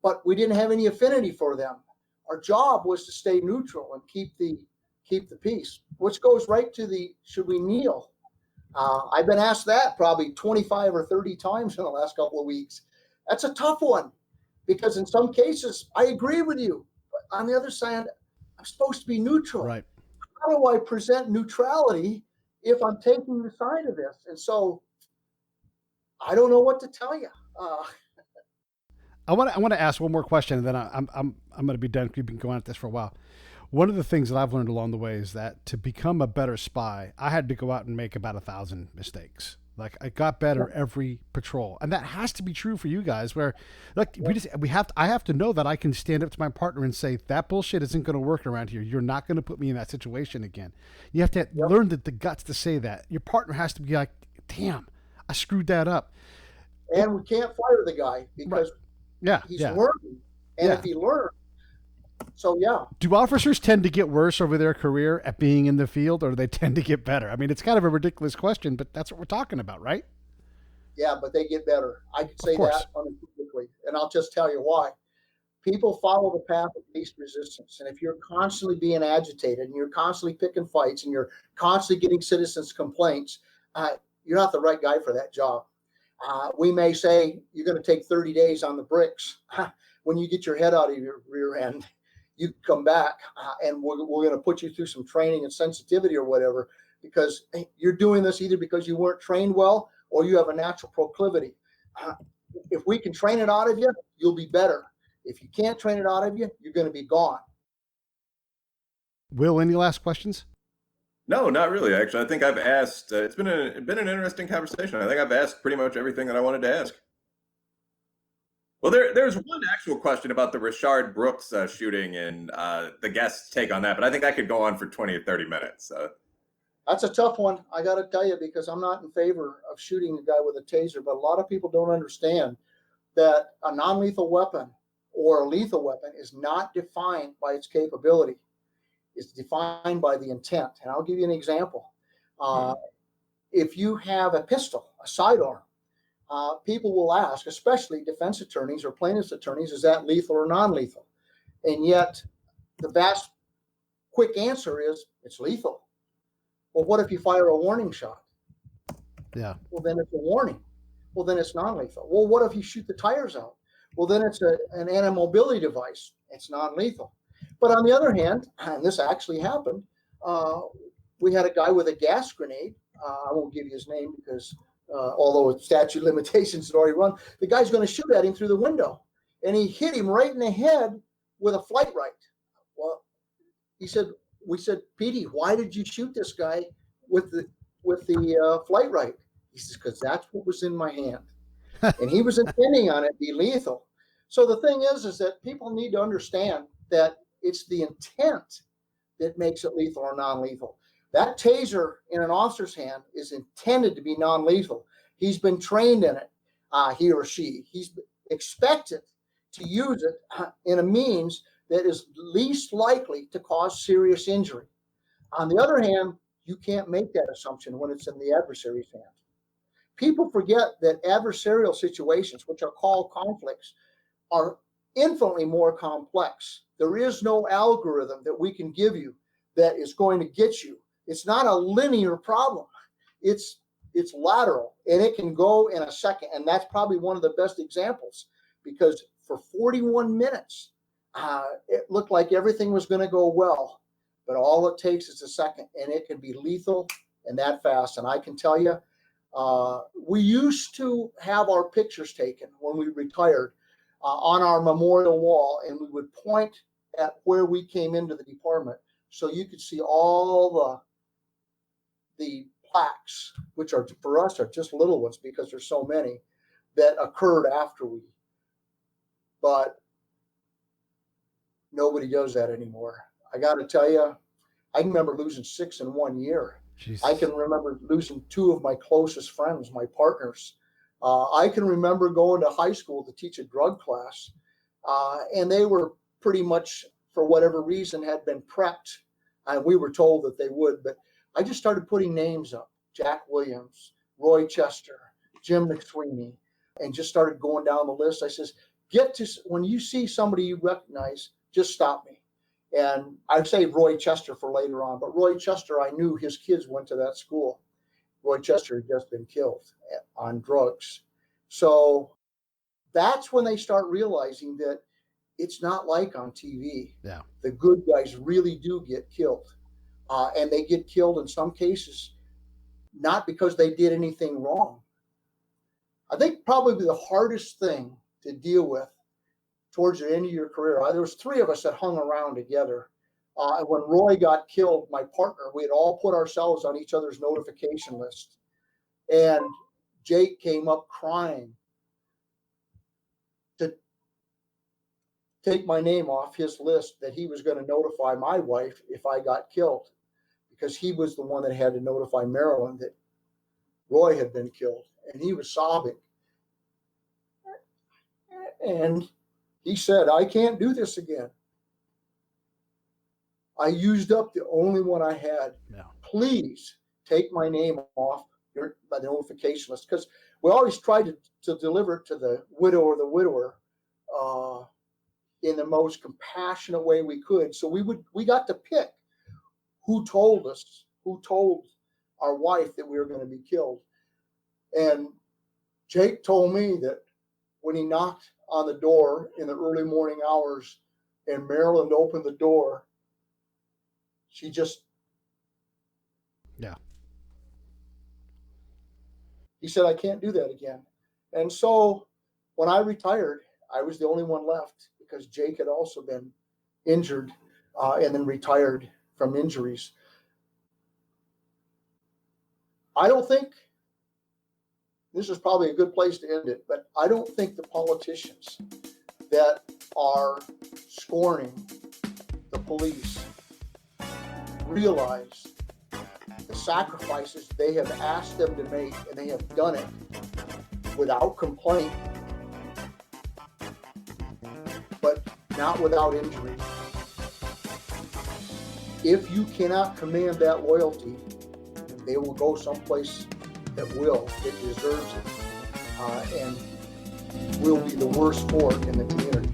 but we didn't have any affinity for them. Our job was to stay neutral and keep the peace, which goes right to should we kneel? I've been asked that probably 25 or 30 times in the last couple of weeks. That's a tough one, because in some cases, I agree with you, but on the other side, I'm supposed to be neutral. Right. How do I present neutrality if I'm taking the side of this? And so I don't know what to tell you. I want to ask one more question, and then I'm going to be done. We've been going at this for a while. One of the things that I've learned along the way is that to become a better spy, I had to go out and make about 1,000 mistakes. Like, I got better every patrol, and that has to be true for you guys. Where, like, I have to know that I can stand up to my partner and say, that bullshit isn't going to work around here. You're not going to put me in that situation again. You have to learn the guts to say that. Your partner has to be like, damn, I screwed that up. And we can't fire the guy because he's learning. And if he learns, do officers tend to get worse over their career at being in the field, or do they tend to get better? I mean, it's kind of a ridiculous question, but that's what we're talking about, right? Yeah, but they get better. I can say that unequivocally, and I'll just tell you why. People follow the path of least resistance, and if you're constantly being agitated and you're constantly picking fights and you're constantly getting citizens' complaints, you're not the right guy for that job. We may say you're going to take 30 days on the bricks. When you get your head out of your rear end, you come back and we're going to put you through some training and sensitivity or whatever, because you're doing this either because you weren't trained well or you have a natural proclivity. If we can train it out of you, you'll be better. If you can't train it out of you, you're going to be gone. Will, any last questions? No, not really. Actually, I think I've asked. It's been an interesting conversation. I think I've asked pretty much everything that I wanted to ask. Well, there's one actual question about the Rayshard Brooks shooting and the guest's take on that, but I think that could go on for 20 or 30 minutes. That's a tough one, I got to tell you, because I'm not in favor of shooting a guy with a taser, but a lot of people don't understand that a non-lethal weapon or a lethal weapon is not defined by its capability. It's defined by the intent. And I'll give you an example. If you have a pistol, a sidearm, people will ask, especially defense attorneys or plaintiff's attorneys, is that lethal or non-lethal? And yet the vast quick answer is it's lethal. Well, what if you fire a warning shot? Yeah. Well, then it's a warning. Well, then it's non-lethal. Well, what if you shoot the tires out? Well, then it's an anti-mobility device. It's non-lethal. But on the other hand, and this actually happened, we had a guy with a gas grenade. I won't give you his name because although statute limitations had already run, the guy's going to shoot at him through the window. And he hit him right in the head with a flight right. Well, we said, Petey, why did you shoot this guy with the flight right? He says, because that's what was in my hand. And he was intending on it to be lethal. So the thing is that people need to understand that it's the intent that makes it lethal or non-lethal. That taser in an officer's hand is intended to be non-lethal. He's been trained in it, he or she. He's expected to use it in a means that is least likely to cause serious injury. On the other hand, you can't make that assumption when it's in the adversary's hand. People forget that adversarial situations, which are called conflicts, are infinitely more complex. There is no algorithm that we can give you that is going to get you. It's not a linear problem. It's lateral, and it can go in a second. And that's probably one of the best examples, because for 41 minutes, it looked like everything was going to go well. But all it takes is a second, and it can be lethal and that fast. And I can tell you, we used to have our pictures taken when we retired on our memorial wall, and we would point at where we came into the department so you could see all the plaques, which are for us are just little ones because there's so many that occurred after we. But nobody does that anymore. I got to tell you, I can remember losing 6 in 1 year. Jesus. I can remember losing 2 of my closest friends, my partners. I can remember going to high school to teach a drug class, and they were pretty much, for whatever reason, had been prepped. And we were told that they would, but I just started putting names up: Jack Williams, Roy Chester, Jim McSweeney, and just started going down the list. I says, when you see somebody you recognize, just stop me. And I say Roy Chester for later on, but Roy Chester, I knew his kids went to that school. Roy Chester had just been killed on drugs. So that's when they start realizing that it's not like on TV. Yeah. The good guys really do get killed. And they get killed in some cases, not because they did anything wrong. I think probably the hardest thing to deal with towards the end of your career, there was 3 of us that hung around together. When Roy got killed, my partner, we had all put ourselves on each other's notification list. And Jake came up crying to take my name off his list, that he was going to notify my wife if I got killed, because he was the one that had to notify Marilyn that Roy had been killed. And he was sobbing. And he said, I can't do this again. I used up the only one I had. Yeah. Please take my name off the notification list, because we always tried to deliver it to the widow or the widower in the most compassionate way we could. So we got to pick who told our wife that we were going to be killed. And Jake told me that when he knocked on the door in the early morning hours and Marilyn opened the door, she just. Yeah. He said, I can't do that again. And so when I retired, I was the only one left, because Jake had also been injured and then retired from injuries. I don't think, this is probably a good place to end it, but I don't think the politicians that are scorning the police realize the sacrifices they have asked them to make, and they have done it without complaint, but not without injury. If you cannot command that loyalty, they will go someplace that deserves it. and we'll be the worst fork in the community.